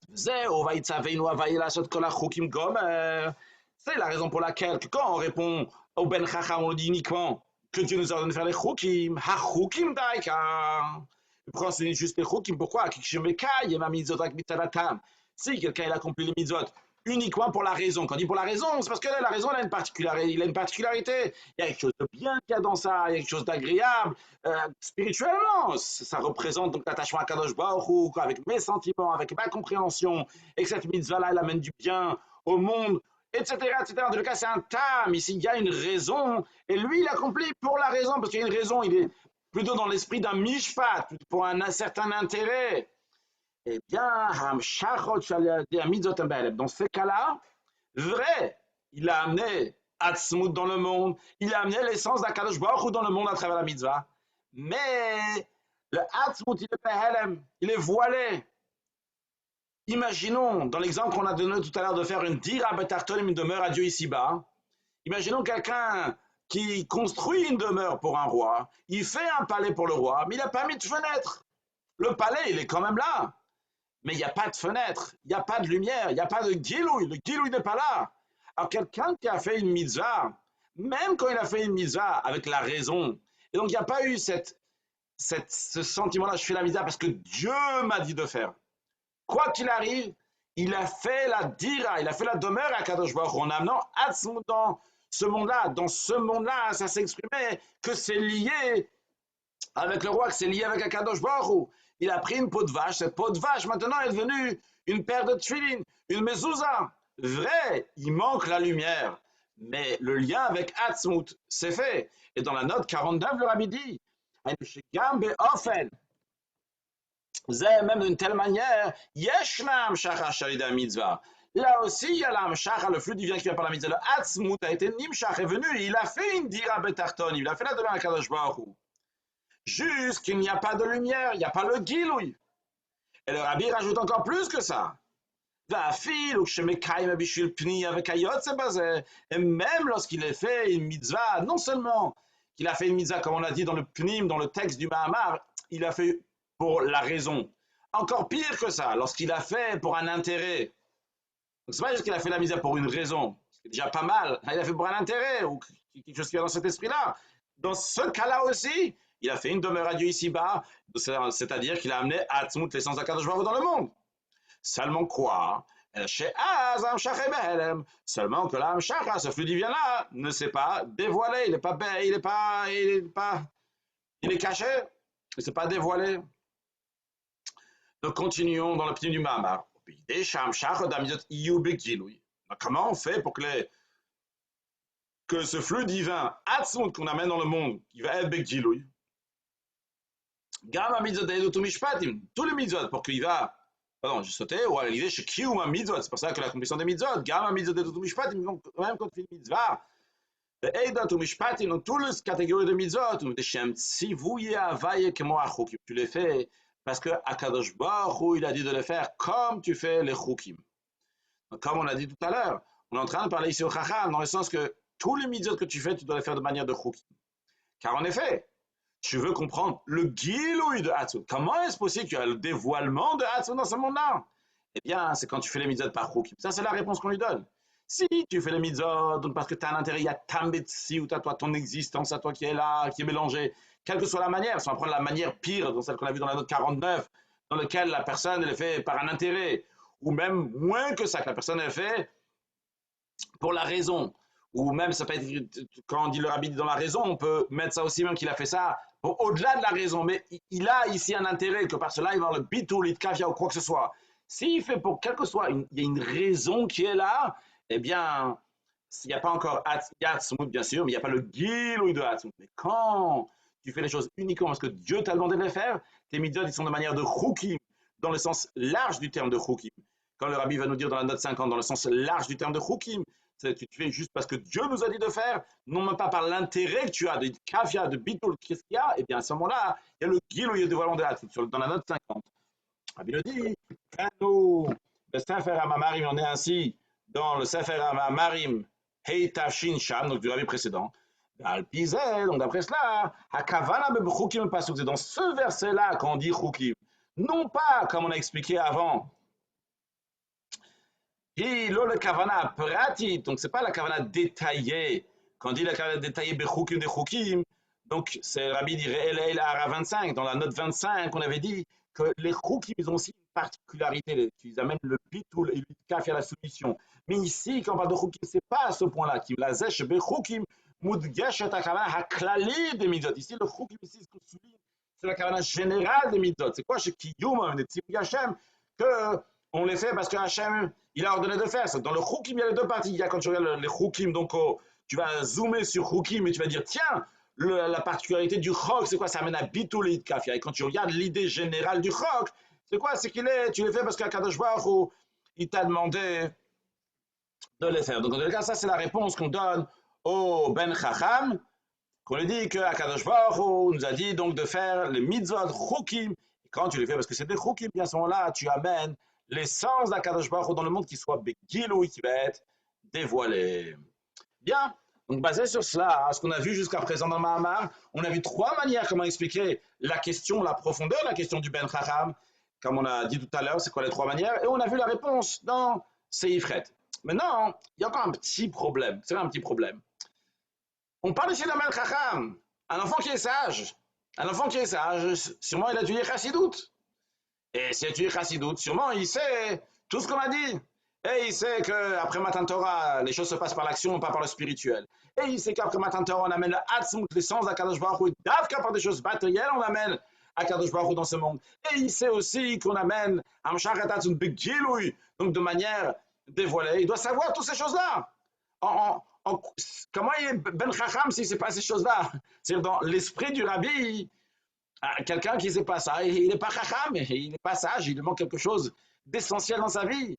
[SPEAKER 1] C'est la raison pour laquelle, quand on répond au Ben Chacham, on dit uniquement que Dieu nous a donné de faire les Choukim. Ha Choukim daika. Pourquoi c'est juste les Choukim? Pourquoi? Si quelqu'un il accomplit les mitzvot uniquement pour la raison, quand on dit pour la raison, c'est parce que la raison elle a une particularité. Il a une particularité. Il y a quelque chose de bien qu'il y a dans ça, il y a quelque chose d'agréable. Spirituellement, ça représente donc l'attachement à Kadosh Baruch Hu, avec mes sentiments, avec ma compréhension, et que cette mitzvah-là, elle amène du bien au monde, etc., etc. En tout cas, c'est un tam. Ici, il y a une raison, et lui, il accomplit pour la raison, parce qu'il y a une raison, il est plutôt dans l'esprit d'un mishpat, pour un certain intérêt. Eh bien, dans ces cas-là, vrai, il a amené Atzmut dans le monde, il a amené l'essence d'Akadosh Baruch Hu dans le monde à travers la mitzvah. Mais le Atzmut, il est Behelem, il est voilé. Imaginons, dans l'exemple qu'on a donné tout à l'heure de faire une dira betartonim, une demeure à Dieu ici-bas, imaginons quelqu'un qui construit une demeure pour un roi, il fait un palais pour le roi, mais il n'a pas mis de fenêtre. Le palais, il est quand même là. Mais il n'y a pas de fenêtre, il n'y a pas de lumière, il n'y a pas de gilouï, le gilouï n'est pas là. Alors quelqu'un qui a fait une mitzvah, même quand il a fait une mitzvah avec la raison, et donc il n'y a pas eu ce sentiment-là, je fais la mitzvah parce que Dieu m'a dit de faire. Quoi qu'il arrive, il a fait la dira, il a fait la demeure à Kadosh Baruch Hu en amenant Atzmut dans ce monde-là. Dans ce monde-là, ça s'exprimait que c'est lié avec le roi, que c'est lié avec Akadosh Baruch Hu. Il a pris une peau de vache, cette peau de vache maintenant est devenue une paire de tefillin, une mezouza. Vrai, il manque la lumière, mais le lien avec Atzmut, c'est fait. Et dans la note 49, le rabbi dit, même d'une telle manière, Yeshnam Shachar Shalida Mitzvah. Là aussi, il y a l'amshach, le flux divin qui vient par la mitzvah. Le Atzmut a été nimshach, est venu, il a fait une dira betarton, il a fait la demande à Kadosh Baruch Hu. Juste qu'il n'y a pas de lumière, il n'y a pas le gilouï. Et le rabbi rajoute encore plus que ça. Et même lorsqu'il a fait une mitzvah, non seulement qu'il a fait une mitzvah, comme on a dit dans le pnim, dans le texte du Mahamar, il a fait pour la raison. Encore pire que ça, lorsqu'il a fait pour un intérêt. Donc c'est pas juste qu'il a fait la mitzvah pour une raison, c'est déjà pas mal. Il a fait pour un intérêt, ou quelque chose qui est dans cet esprit-là. Dans ce cas-là aussi, il a fait une demeure à Dieu ici-bas, c'est-à-dire qu'il a amené Atzmut, l'essence d'Akadosh Baruch Hu dans le monde. Seulement quoi? Seulement que l'Amshach, ce flux divin-là, ne s'est pas dévoilé, il est caché, il ne s'est pas dévoilé. Donc continuons dans le petit du Mahamar. Comment on fait pour que que ce flux divin, Atzmut, qu'on amène dans le monde, qui va être Bekjilouy, Gama mitzvot d'Eidotu Mishpatim, tous les mitzvot, pour qu'il va, pardon, j'ai sauté, ou réaliser chez Kiyuma mitzvot, c'est pour ça que l'accomplissement des mitzvot, Gama mitzvot d'Eidotu Mishpatim, même quand tu fais une mitzvah, Eidotu Mishpatim, dans toutes les catégories de mitzvot, ou des shem tzivouye avaye kemo achukim, tu les fais parce que Akadosh Baruch Hu, il a dit de le faire comme tu fais les chukim. Comme on a dit tout à l'heure, on est en train de parler ici au Chacham, dans le sens que tous les mitzvot que tu fais, tu dois les faire de manière de chukim. Car en effet, tu veux comprendre le Gilouï de Hatzot. Comment est-ce possible qu'il y a le dévoilement de Hatzot dans ce monde-là? Eh bien, c'est quand tu fais les mitzvot par Chukim. Ça, c'est la réponse qu'on lui donne. Si tu fais les mitzvot parce que tu as un intérêt, il y a ta médecine ou tu as toi, ton existence à toi qui est là, qui est mélangée, quelle que soit la manière, sans prendre la manière pire, dans celle qu'on a vue dans la note 49, dans laquelle la personne elle est fait par un intérêt, ou même moins que ça, que la personne elle est fait pour la raison, ou même ça peut être, quand on dit le rabbi dans la raison, on peut mettre ça aussi même qu'il a fait ça au-delà de la raison, mais il a ici un intérêt que par cela il va avoir le bitou, l'itkafia ou quoi que ce soit. S'il fait pour quel que soit, il y a une raison qui est là, eh bien, il n'y a pas encore Hatzmut bien sûr, mais il n'y a pas le Gilouï de Hatzmut. Mais quand tu fais les choses uniquement parce que Dieu t'a demandé de les faire, tes mitzvot ils sont de manière de Chukim, dans le sens large du terme de Chukim. Quand le rabbi va nous dire dans la note 50, dans le sens large du terme de Chukim, tu fais juste parce que Dieu nous a dit de faire, non même pas par l'intérêt que tu as de kafia, de bitul, qu'est-ce qu'il y a? Et bien à ce moment-là, il y a le guil où il y a des dévoilement de Hatzmut, dans la note 50. Rabbi le dit, nous, le Sefer HaMamarim, on est ainsi dans le Sefer HaMamarim, Hei Tafshin Sham, donc du rabbi précédent. Al-Pizel, donc d'après cela, Hakavana Bechukim Pasuk, c'est dans ce verset-là qu'on dit Chukim. Non pas, comme on a expliqué avant, et le kavana pratit, donc c'est pas la kavana détaillée. Quand on dit la kavana détaillée bechukim de chukim, donc c'est Rabbi dirait El Ara 25, dans la note 25, on avait dit que les chukim ils ont aussi une particularité, ils amènent le bitul et l'utkaf à la soumission. Mais ici, quand on parle de chukim, c'est pas à ce point-là, qui la zesh bechukim mudgesh et kavana haklali des mitzvot. Ici le chukim ici ce qu'on souligne, c'est la kavana générale des mitzvot. C'est quoi chez Kiyum, des tzivui Hashem, que on les fait parce que Hachem, il a ordonné de faire. Dans le Choukim, il y a les deux parties. Il y a quand tu regardes les Choukim, donc tu vas zoomer sur Choukim et tu vas dire, tiens, la particularité du Chok, c'est quoi? Ça amène à Bitul et Kafia. Et quand tu regardes l'idée générale du Chok, c'est quoi? C'est tu les fais parce qu'Akadosh Baruch Hu, il t'a demandé de les faire. Donc, dans le cas, ça, c'est la réponse qu'on donne au Ben Chacham, qu'on lui dit qu'Akadosh Baruch Hu nous a dit donc de faire les mitzvot Choukim. Et quand tu les fais parce que c'est des Choukim, bien à ce moment-là, tu amènes l'essence d'Akadosh Baruch Hu dans le monde qui soit Begiloui, qui va être dévoilé. Bien, donc basé sur cela, ce qu'on a vu jusqu'à présent dans le Mahamar, on a vu trois manières comment expliquer la question, la profondeur, la question du Ben Chacham, comme on a dit tout à l'heure, c'est quoi les trois manières, et on a vu la réponse dans Seifret. Maintenant, il y a encore un petit problème, c'est un petit problème. On parle ici d'un Ben Chacham, un enfant qui est sage, sûrement il a étudié Chassidut. Et si tu es chassidoute, sûrement il sait tout ce qu'on a dit. Et il sait qu'après Matan Torah, les choses se passent par l'action, pas par le spirituel. Et il sait qu'après Matan Torah, on amène le Hatzmut, l'essence d'Akadosh Baruch Hu, d'Avka par des choses matérielles, on amène Akadosh Baruch Hu dans ce monde. Et il sait aussi qu'on amène Amshach et Hatzmut Begilouï, donc de manière dévoilée. Il doit savoir toutes ces choses-là. Comment il est Ben Chacham si ce n'est pas ces choses-là? C'est dans l'esprit du rabbi. Quelqu'un qui ne sait pas ça, il n'est pas chacham, il n'est pas sage, il lui manque quelque chose d'essentiel dans sa vie.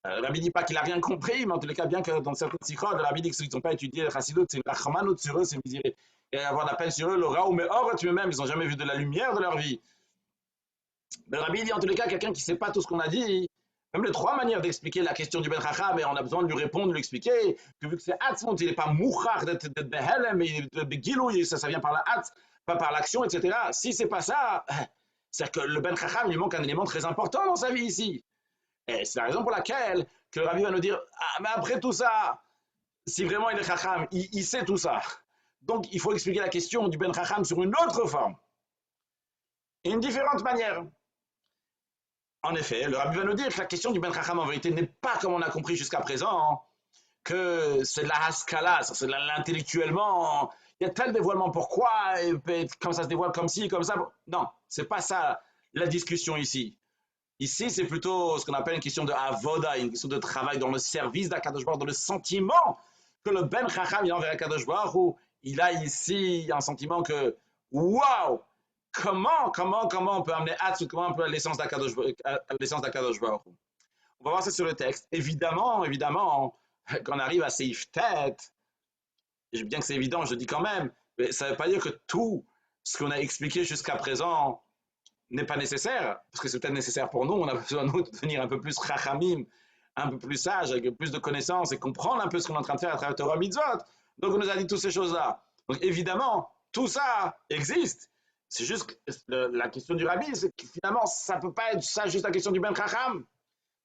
[SPEAKER 1] Le rabbi ne dit pas qu'il n'a rien compris, mais en tous les cas, bien que dans certaines sikhot, le rabbi dit que ceux qui n'ont pas étudié le chassidut, c'est une rachmanut sur eux, c'est une miséricorde. Et avoir la peine sur eux, le raou mais or, tu même, ils n'ont jamais vu de la lumière de leur vie. Le rabbi dit en tous les cas, quelqu'un qui ne sait pas tout ce qu'on a dit, même les trois manières d'expliquer la question du Ben Chacham, et on a besoin de lui répondre, de lui expliquer, que vu que c'est Hatzmut, il n'est pas mouchar d'être behelem, mais de begilouï, ça vient par la Hatz, pas par l'action, etc. Si c'est pas ça, c'est-à-dire que le Ben Chacham, il lui manque un élément très important dans sa vie ici. Et c'est la raison pour laquelle que le rabbi va nous dire, ah, mais après tout ça, si vraiment il est Chacham, il sait tout ça. Donc il faut expliquer la question du Ben Chacham sur une autre forme, et une différente manière. En effet, le rabbi va nous dire que la question du Ben Chacham en vérité n'est pas comme on a compris jusqu'à présent, que c'est de la haskala, c'est l'intellectuellement, il y a tel dévoilement, pourquoi, et comme ça se dévoile comme ci, comme ça. Non, c'est pas ça la discussion ici. Ici, c'est plutôt ce qu'on appelle une question de avoda, une question de travail dans le service d'Akadosh Baruch Hu, dans le sentiment que le Ben Chacham il envers Kadosh Baruch Hu, il a ici un sentiment que waouh, comment on peut amener Hatzout, comment on peut l'essence d'Akadosh Baruch Hu. On va voir ça sur le texte. Évidemment, quand on arrive à Seif Tête, bien que c'est évident, je le dis quand même, mais ça ne veut pas dire que tout ce qu'on a expliqué jusqu'à présent n'est pas nécessaire, parce que c'est peut-être nécessaire pour nous, on a besoin nous de devenir un peu plus rachamim, un peu plus sage, avec plus de connaissances et comprendre un peu ce qu'on est en train de faire à travers Torah Mitzvot. Donc on nous a dit toutes ces choses-là. Donc évidemment, tout ça existe. C'est juste la question du rabbi, c'est que finalement, ça ne peut pas être ça juste la question du Ben Chacham.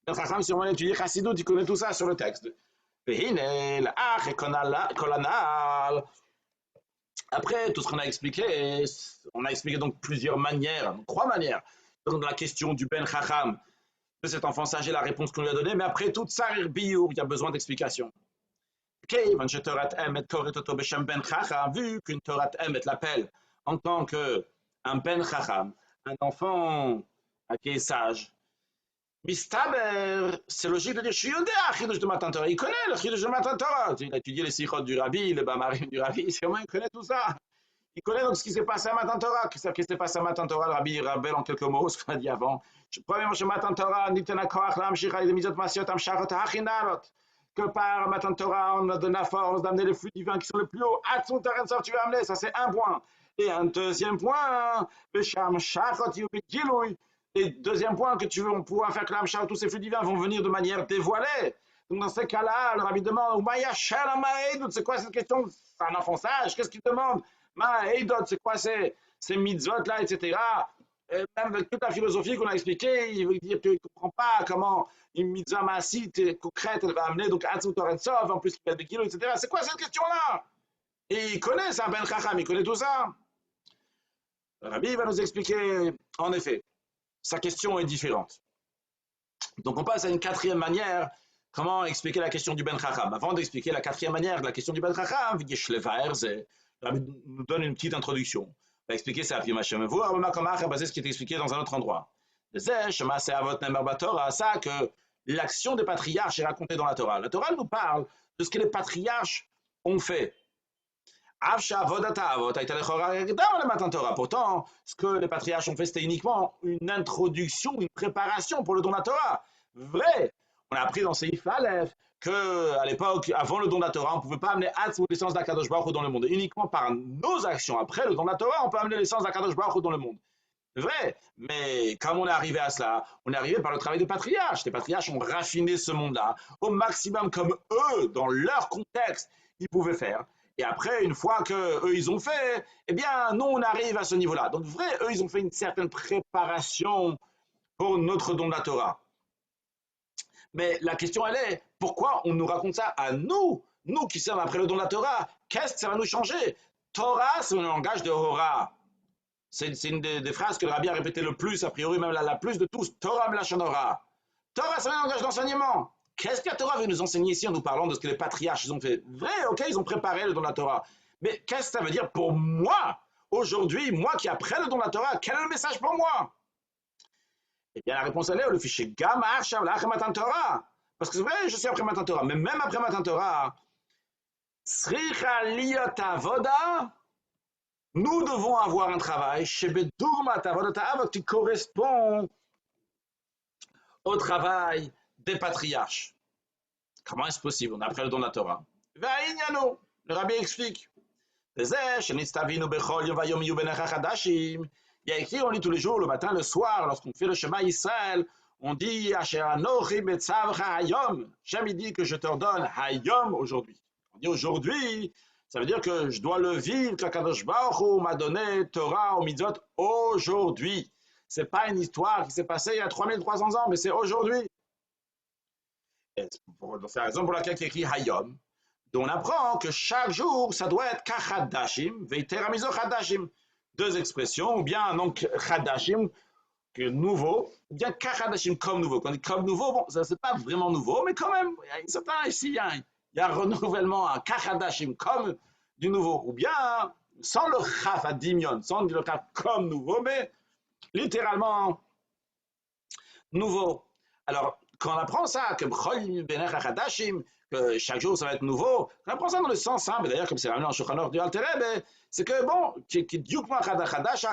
[SPEAKER 1] Ben Chacham, si on étudie Chassidut, il connaît tout ça sur le texte. Après, tout ce qu'on a expliqué, on a expliqué donc plusieurs manières, 3 manières. Donc la question du Ben Chacham, de cet enfant sage et la réponse qu'on lui a donnée, mais après tout ça, il y a besoin d'explications. Vu qu'une Torah Emet l'appelle en tant qu'un Ben Chacham, un enfant qui est sage, Mistaber, c'est logique de dire, je suis Chidush de Matan Torah. Il connaît le Chidush de Matan Torah. Il a étudié les Sichot du Rabbi, les Bamarim du Rabbi, il connaît tout ça. Il connaît donc ce qui s'est passé à Matan Torah. Qu'est-ce qui s'est passé à Matan Torah? Le Rabbi rappelle en quelques mots ce qu'on a dit avant. Premièrement, chez Matan Torah, Nitena Koach, Lamshicha, les Mizot Masiot, Amshachot, Hachinarot. Que par Matan Torah, on a donné la force d'amener les flux divins qui sont les plus hauts. Atzon Tarensor, tu vas amener, ça c'est un point. Et un deuxième point, Besham Shachot, Yubit Et deuxième point, que tu veux pouvoir faire que l'Amshach, tous ces flux divins vont venir de manière dévoilée. Donc dans ces cas-là, le Rabbi demande, c'est quoi cette question? C'est un enfant sage, qu'est-ce qu'il demande? C'est quoi ces mitzvot-là, etc. Et même avec toute la philosophie qu'on a expliquée, il veut dire qu'il ne comprend pas comment une mitzvah massite, concrète, elle va amener, donc Hatzot Torensov, en plus qu'il y a des kilos, etc. C'est quoi cette question-là? Et il connaît ça, Ben Chacham, il connaît tout ça. Le Rabbi va nous expliquer, en effet, sa question est différente. Donc on passe à une 4e manière, comment expliquer la question du Ben Chacham. Avant d'expliquer la 4e manière de la question du Ben Chacham, le Rabbi nous donne une petite introduction. On va expliquer ça à Pimachem. Vous, basé ce qui est expliqué dans un autre endroit. Ça, que l'action des patriarches est racontée dans la Torah. La Torah nous parle de ce que les patriarches ont fait. Pourtant, ce que les patriarches ont fait, c'était uniquement une introduction, une préparation pour le don de la Torah. Vrai, on a appris dans Seif Aleph qu'à l'époque, avant le don de la Torah, on ne pouvait pas amener Hatz ou l'essence d'Akadosh Baruch Hu dans le monde. Et uniquement par nos actions, après le don de la Torah, on peut amener l'essence d'Akadosh Baruch Hu dans le monde. Vrai, mais comme on est arrivé à cela, on est arrivé par le travail des patriarches. Les patriarches ont raffiné ce monde-là au maximum comme eux, dans leur contexte, ils pouvaient faire. Et après, une fois qu'eux, ils ont fait, eh bien, nous, on arrive à ce niveau-là. Donc, vrai, eux, ils ont fait une certaine préparation pour notre don de la Torah. Mais la question, elle est, pourquoi on nous raconte ça à nous, nous qui sommes après le don de la Torah? Qu'est-ce que ça va nous changer? Torah, c'est un langage de Hora. C'est une des phrases que le Rabbi a répété le plus, a priori même la plus de tous. Torah Melachon Hora. Torah, c'est un langage d'enseignement. Qu'est-ce que la Torah veut nous enseigner ici en nous parlant de ce que les patriarches ils ont fait? Vrai, ok, ils ont préparé le don de la Torah. Mais qu'est-ce que ça veut dire pour moi, aujourd'hui, moi qui après le don de la Torah, quel est le message pour moi? Eh bien, la réponse elle est, le fichier Gamma Achav Lachem Matan Torah. Parce que c'est vrai, je suis après Matan Torah, mais même après Matan Torah, Sricha Liot Avoda, nous devons avoir un travail chez Bedurmat Avodat qui correspond au travail des patriarches. Comment est-ce possible? On a après le don de la Torah. Le Rabbi explique. Il y a écrit, on lit tous les jours, le matin, le soir, lorsqu'on fait le Shema Israël, on dit Hashem dit que je t'ordonne Hayom aujourd'hui. On dit aujourd'hui, ça veut dire que je dois le vivre, que Kadosh Baruch Hu m'a donné Torah au mitzvot aujourd'hui. Ce n'est pas une histoire qui s'est passée il y a 3300 ans, mais c'est aujourd'hui. C'est la raison pour laquelle il y a écrit Hayom. Donc on apprend que chaque jour, ça doit être Kachadashim, Veiteramizo Chadashim. 2 expressions, ou bien donc Chadashim, que nouveau, ou bien Kachadashim comme nouveau. Quand on dit comme nouveau, bon, ça c'est pas vraiment nouveau, mais quand même, il y a un renouvellement, un Kachadashim comme du nouveau, ou bien sans le Chafadimion, sans le Chaf comme nouveau, mais littéralement nouveau. Alors, quand on apprend ça, que que chaque jour ça va être nouveau. On prend ça dans le sens simple, d'ailleurs, comme c'est ramené en Shulchan Aruch du Alter Rebbe, c'est que bon,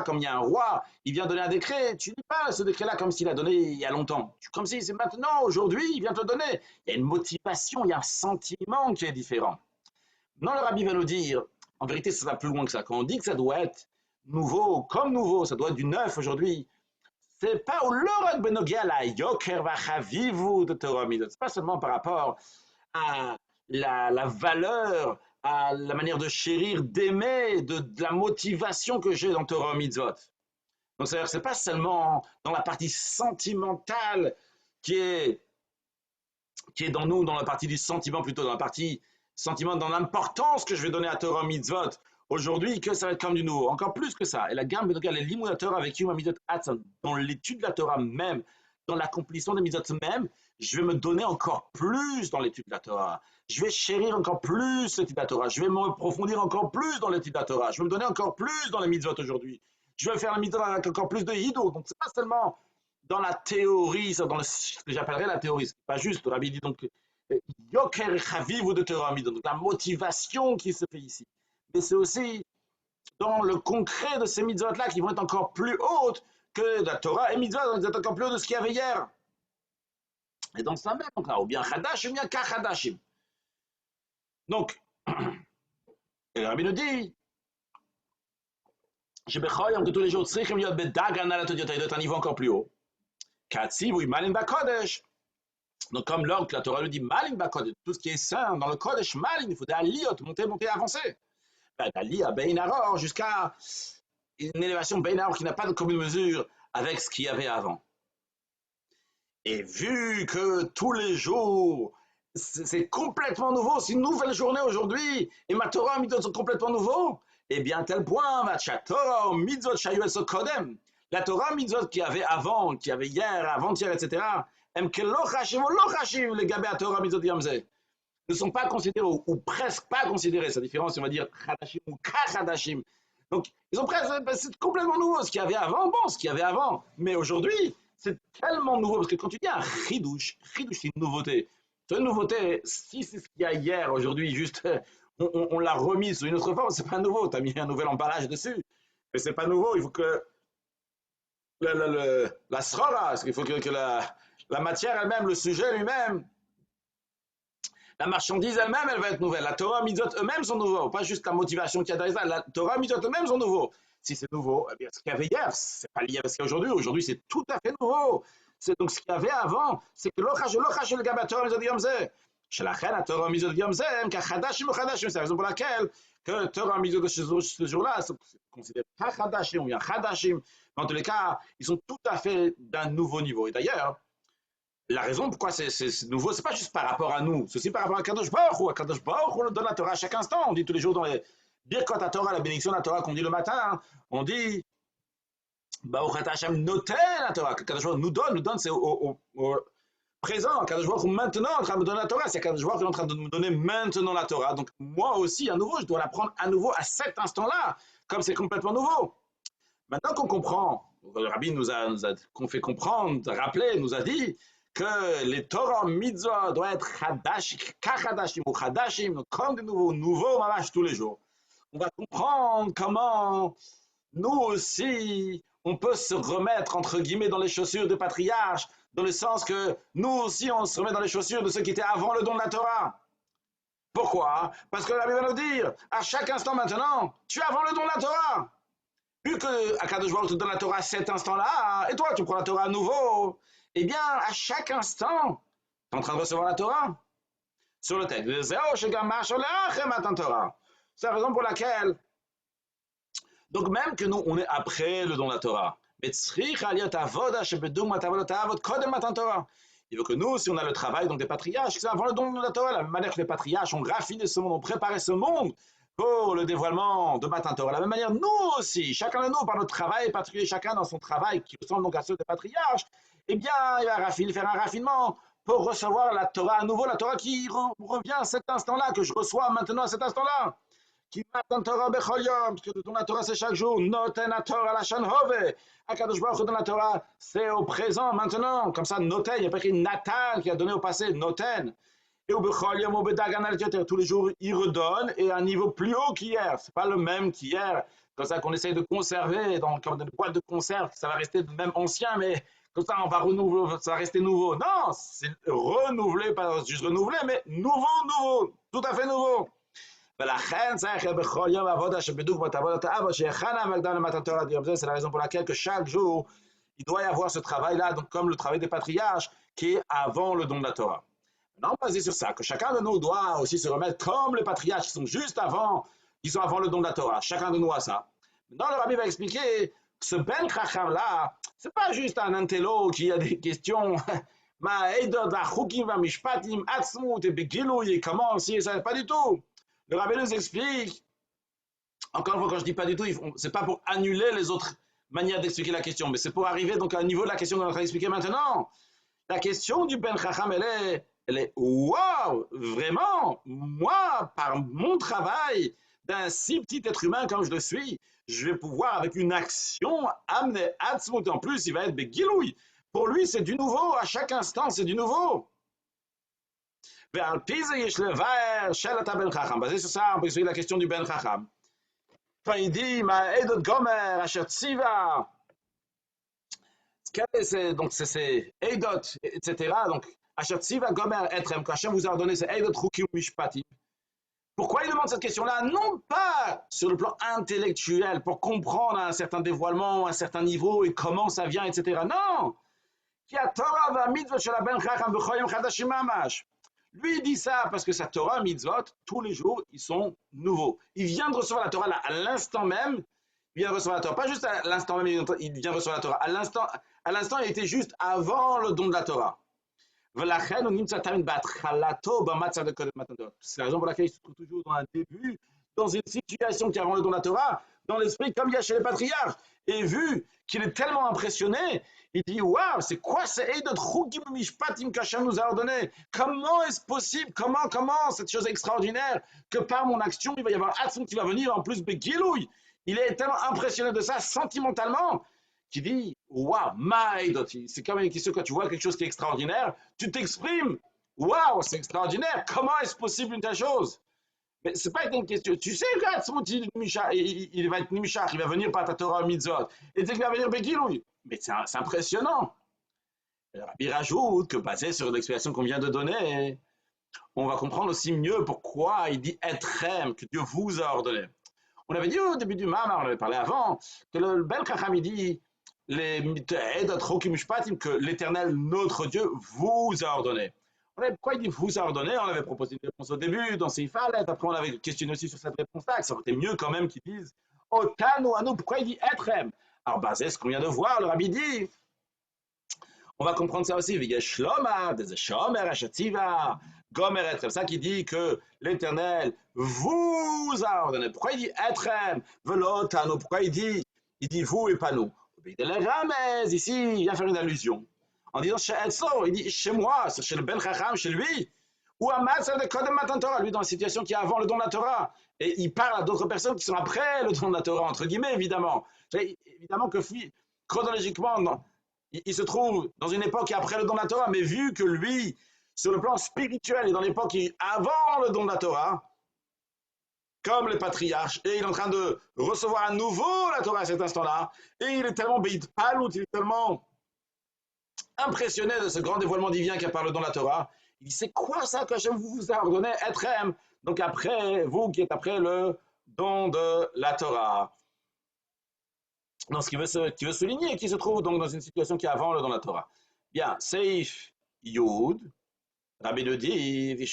[SPEAKER 1] comme il y a un roi, il vient donner un décret, tu lis pas ce décret-là comme s'il a donné il y a longtemps. Comme si c'est maintenant, aujourd'hui, il vient te le donner. Il y a une motivation, il y a un sentiment qui est différent. Non, le rabbi va nous dire, en vérité, ça va plus loin que ça. Quand on dit que ça doit être nouveau, comme nouveau, ça doit être du neuf aujourd'hui, c'est pas au lorad benogia la yoker vachavivu de Torah Midot. C'est pas seulement par rapport à la valeur, à la manière de chérir, d'aimer, de la motivation que j'ai dans Torah Mitzvot. Donc c'est-à-dire que c'est pas seulement dans la partie sentimentale qui est dans nous, dans la partie du sentiment plutôt, dans la partie sentiment, dans l'importance que je vais donner à Torah Mitzvot aujourd'hui, que ça va être comme du nouveau. Encore plus que ça. Et la gamme, les limud Torah avec Yom Mitzvot Hatzon, dans l'étude de la Torah même, dans l'accomplissement des Mitzvot même, je vais me donner encore plus dans l'étude de la Torah. Je vais chérir encore plus l'étude de la Torah. Je vais me approfondir encore plus dans l'étude de la Torah. Je vais me donner encore plus dans les Mitzvot aujourd'hui. Je vais faire la Mitzvot avec encore plus de Hido. Donc, c'est pas seulement dans la théorie, dans ce que j'appellerais la théorie, c'est pas juste. Le Rabbi dit donc Yoker Chaviv de Torah Midot, donc la motivation qui se fait ici. Mais c'est aussi dans le concret de ces mitzvot-là qui vont être encore plus hautes que la Torah et mitzvot, vont être encore plus hautes de ce qu'il y avait hier. Et donc ça même, donc là, ou bien Chadashim, bien Kachadashim. Donc, et le Rabbi nous dit, que tous les jours, il doit être un niveau encore plus haut. Katsi, oui, Malin Bakodesh. Donc, comme l'ordre que la Torah nous dit, Malin Bakodesh, tout ce qui est saint dans le Kodesh, Malin, il faut aller monter, avancer. D'aller à Beinaror jusqu'à une élévation Beinaror qui n'a pas de commune mesure avec ce qu'il y avait avant. Et vu que tous les jours, c'est complètement nouveau, c'est une nouvelle journée aujourd'hui, et ma Torah et Mitzvot sont complètement nouveaux, et bien à tel point, Torah, Mitzvot, Shayu El Sokodem, la Torah, Mitzvot qui avait avant, qui avait hier, avant-hier, etc., les gabé à Torah, Mitzvot, Yamzeh, ne sont pas considérés, ou presque pas considérés, sa différence, on va dire, Chadashim ou Kachadashim. Donc, ils ont presque, c'est complètement nouveau, ce qu'il y avait avant, bon, ce qu'il y avait avant, mais aujourd'hui, c'est tellement nouveau, parce que quand tu dis un chidouche, c'est une nouveauté. C'est une nouveauté, si c'est ce qu'il y a hier, aujourd'hui, juste, on l'a remis sous une autre forme, c'est pas nouveau, tu as mis un nouvel emballage dessus, mais c'est pas nouveau, il faut que la srora, il faut que la matière elle-même, le sujet lui-même, la marchandise elle-même, elle va être nouvelle. La Torah, Mitzvot eux-mêmes sont nouveaux, pas juste la motivation qu'il y a derrière ça. La Torah, Mitzvot eux-mêmes sont nouveaux. Si c'est nouveau, eh bien, ce qu'il y avait hier, c'est pas lié à ce qu'il y a aujourd'hui. Aujourd'hui, c'est tout à fait nouveau. C'est donc ce qu'il y avait avant, c'est que l'ochash le gaba Torah, Mitzvot Yomzeh. Chez la reine, la Torah, Mitzvot Yomzeh, car Chadashim ou Chadashim, c'est la raison pour laquelle que Torah, Mitzvot de ce jour-là, sont considérés pas Chadashim ou bien Chadashim. Dans tous les cas, ils sont tout à fait d'un nouveau niveau. Et d'ailleurs, la raison pourquoi c'est nouveau, c'est pas juste par rapport à nous, c'est aussi par rapport à Kadosh Baruch Hu. Kadosh Baruch Hu nous donne la Torah à chaque instant. On dit tous les jours dans les Birkot HaTorah, la bénédiction de la Torah qu'on dit le matin, on dit Baruch Ata Hashem noten la Torah. Kadosh Baruch Hu nous donne, c'est au présent. Kadosh Baruch Hu maintenant en train de me donner la Torah, c'est Kadosh Baruch Hu en train de me donner maintenant la Torah. Donc moi aussi, à nouveau, je dois la prendre à nouveau à cet instant-là, comme c'est complètement nouveau. Maintenant qu'on comprend, le Rabbi nous a fait comprendre, rappelé, nous a dit que les Torah Mitzvah doivent être Kachadashim ou Chadashim, donc comme des nouveaux mamash tous les jours. On va comprendre comment nous aussi, on peut se remettre, entre guillemets, dans les chaussures des patriarches, dans le sens que nous aussi, on se remet dans les chaussures de ceux qui étaient avant le don de la Torah. Pourquoi? Parce que la Bible va nous dire, à chaque instant maintenant, tu es avant le don de la Torah. Vu que Akadosh Baruch te donne la Torah à cet instant-là, et toi, tu prends la Torah à nouveau, eh bien, à chaque instant, tu es en train de recevoir la Torah. Sur le texte, c'est la raison pour laquelle, donc même que nous, on est après le don de la Torah, il veut que nous, si on a le travail donc des patriarches, c'est avant le don de la Torah, la même manière que les patriarches ont raffiné ce monde, ont préparé ce monde pour le dévoilement de Matan Torah. De la même manière, nous aussi, chacun de nous, par notre travail particulier, chacun dans son travail qui ressemble donc à ceux des patriarches, eh bien, il va faire un raffinement pour recevoir la Torah à nouveau, la Torah qui revient à cet instant-là, que je reçois maintenant à cet instant-là. Qui Matan Torah bechol yom, parce que de ton la Torah c'est chaque jour, noten la Torah la shan hove, Akadosh Baruch Hu donne la Torah, c'est au présent, maintenant, comme ça, noten, il n'y a pas écrit Natan qui a donné au passé, noten. Et tous les jours, il redonne et à un niveau plus haut qu'hier. C'est pas le même qu'hier. Comme ça qu'on essaye de conserver comme des boîtes de conserve, ça va rester même ancien, mais comme ça on va renouveler, ça va rester nouveau. Non, c'est renouvelé, pas juste renouvelé, mais nouveau, tout à fait nouveau. C'est la raison pour laquelle que chaque jour, il doit y avoir ce travail-là, donc comme le travail des patriarches, qui est avant le don de la Torah. Maintenant, basé sur ça, que chacun de nous doit aussi se remettre comme les patriarches qui sont juste avant, qui sont avant le don de la Torah. Chacun de nous a ça. Maintenant, le rabbi va expliquer que ce Ben Chacham là, c'est pas juste un intello qui a des questions. Comment si ça, pas du tout. Le rabbi nous explique, encore une fois, quand je dis pas du tout, c'est pas pour annuler les autres manières d'expliquer la question, mais c'est pour arriver donc à un niveau de la question qu'on est en train d'expliquer maintenant. La question du Ben Chacham, elle est waouh, vraiment, moi, par mon travail d'un si petit être humain comme je le suis, je vais pouvoir, avec une action, amener Atzmut. En plus, il va être Begiloui. Pour lui, c'est du nouveau, à chaque instant, c'est du nouveau. Basé sur ça, on peut expliquer la question du Ben Chacham. Enfin, il dit, Ma'edot Gomer, Asher Tziva. Donc, c'est Eidot, etc. Donc, Asher Tziva Gomer Etrem, qu'Hachem vous a ordonné, c'est Eidot Chukim Mishpatim. Pourquoi il demande cette question-là? Non pas sur le plan intellectuel, pour comprendre un certain dévoilement, un certain niveau, et comment ça vient, etc. Non! Lui, il dit ça parce que sa Torah, mitzvot, tous les jours, ils sont nouveaux. Il vient de recevoir la Torah là, à l'instant même. Il vient de recevoir la Torah. Pas juste à l'instant même, il vient de recevoir la Torah. À l'instant, il était juste avant le don de la Torah. C'est la raison pour laquelle il se trouve toujours dans un début, dans une situation qui avant le don de la Torah, dans l'esprit comme il y a chez les patriarches. Et vu qu'il est tellement impressionné, il dit waouh, c'est quoi ce Eidot Chugim Mishpatim qu'Hachem nous a ordonné? Comment est-ce possible? Comment cette chose extraordinaire que par mon action, il va y avoir Atzmut qui va venir en plus Begilouï. Il est tellement impressionné de ça sentimentalement qui dit waouh, Maïdot. C'est comme une question quand tu vois quelque chose qui est extraordinaire, tu t'exprimes waouh, c'est extraordinaire. Comment est-ce possible une telle chose? Mais c'est pas une question. Tu sais qu'Atzmut, il va être Nimshach, il va venir par ta Torah Mitzvot. Et tu sais qu'il va venir Begilouï. Mais c'est impressionnant. Il rajoute que basé sur l'explication qu'on vient de donner, on va comprendre aussi mieux pourquoi il dit Etrem, que Dieu vous a ordonné. On avait dit au début du Mamar, on avait parlé avant, que le Ben Chacham il dit que l'Éternel, notre Dieu, vous a ordonné. Pourquoi il dit vous a ordonné? On avait proposé une réponse au début, dans ces Ifalet, après on avait questionné aussi sur cette réponse-là, que ça aurait été mieux quand même qu'ils disent Otanu, à nous, pourquoi il dit Etrem? Alors, basé ce qu'on vient de voir, le Rabbi dit, on va comprendre ça aussi. C'est ça qui dit que l'Éternel vous a ordonné. Pourquoi il dit Etrem? Pourquoi il dit vous et pas nous? Ici, il vient faire une allusion. En disant chez Etzo, il dit chez moi, chez le Ben Chacham, chez lui, ou à Matzah de Kodem Matan Torah, lui dans la situation qui est avant le don de la Torah. Et il parle à d'autres personnes qui sont après le don de la Torah, entre guillemets, évidemment. Évidemment que chronologiquement, non, il se trouve dans une époque après le don de la Torah, mais vu que lui, sur le plan spirituel, est dans l'époque avant le don de la Torah, comme les patriarches, et il est en train de recevoir à nouveau la Torah à cet instant-là, et il est tellement il est tellement impressionné de ce grand dévoilement divin qui a par le don de la Torah. Il dit, c'est quoi ça que Hachem vous a ordonné, Etrem? Donc après, vous qui êtes après le don de la Torah. Donc ce qui veut souligner, qui se trouve donc dans une situation qui est avant le don de la Torah. Bien, Seif Yud, Rabbi le dit, basé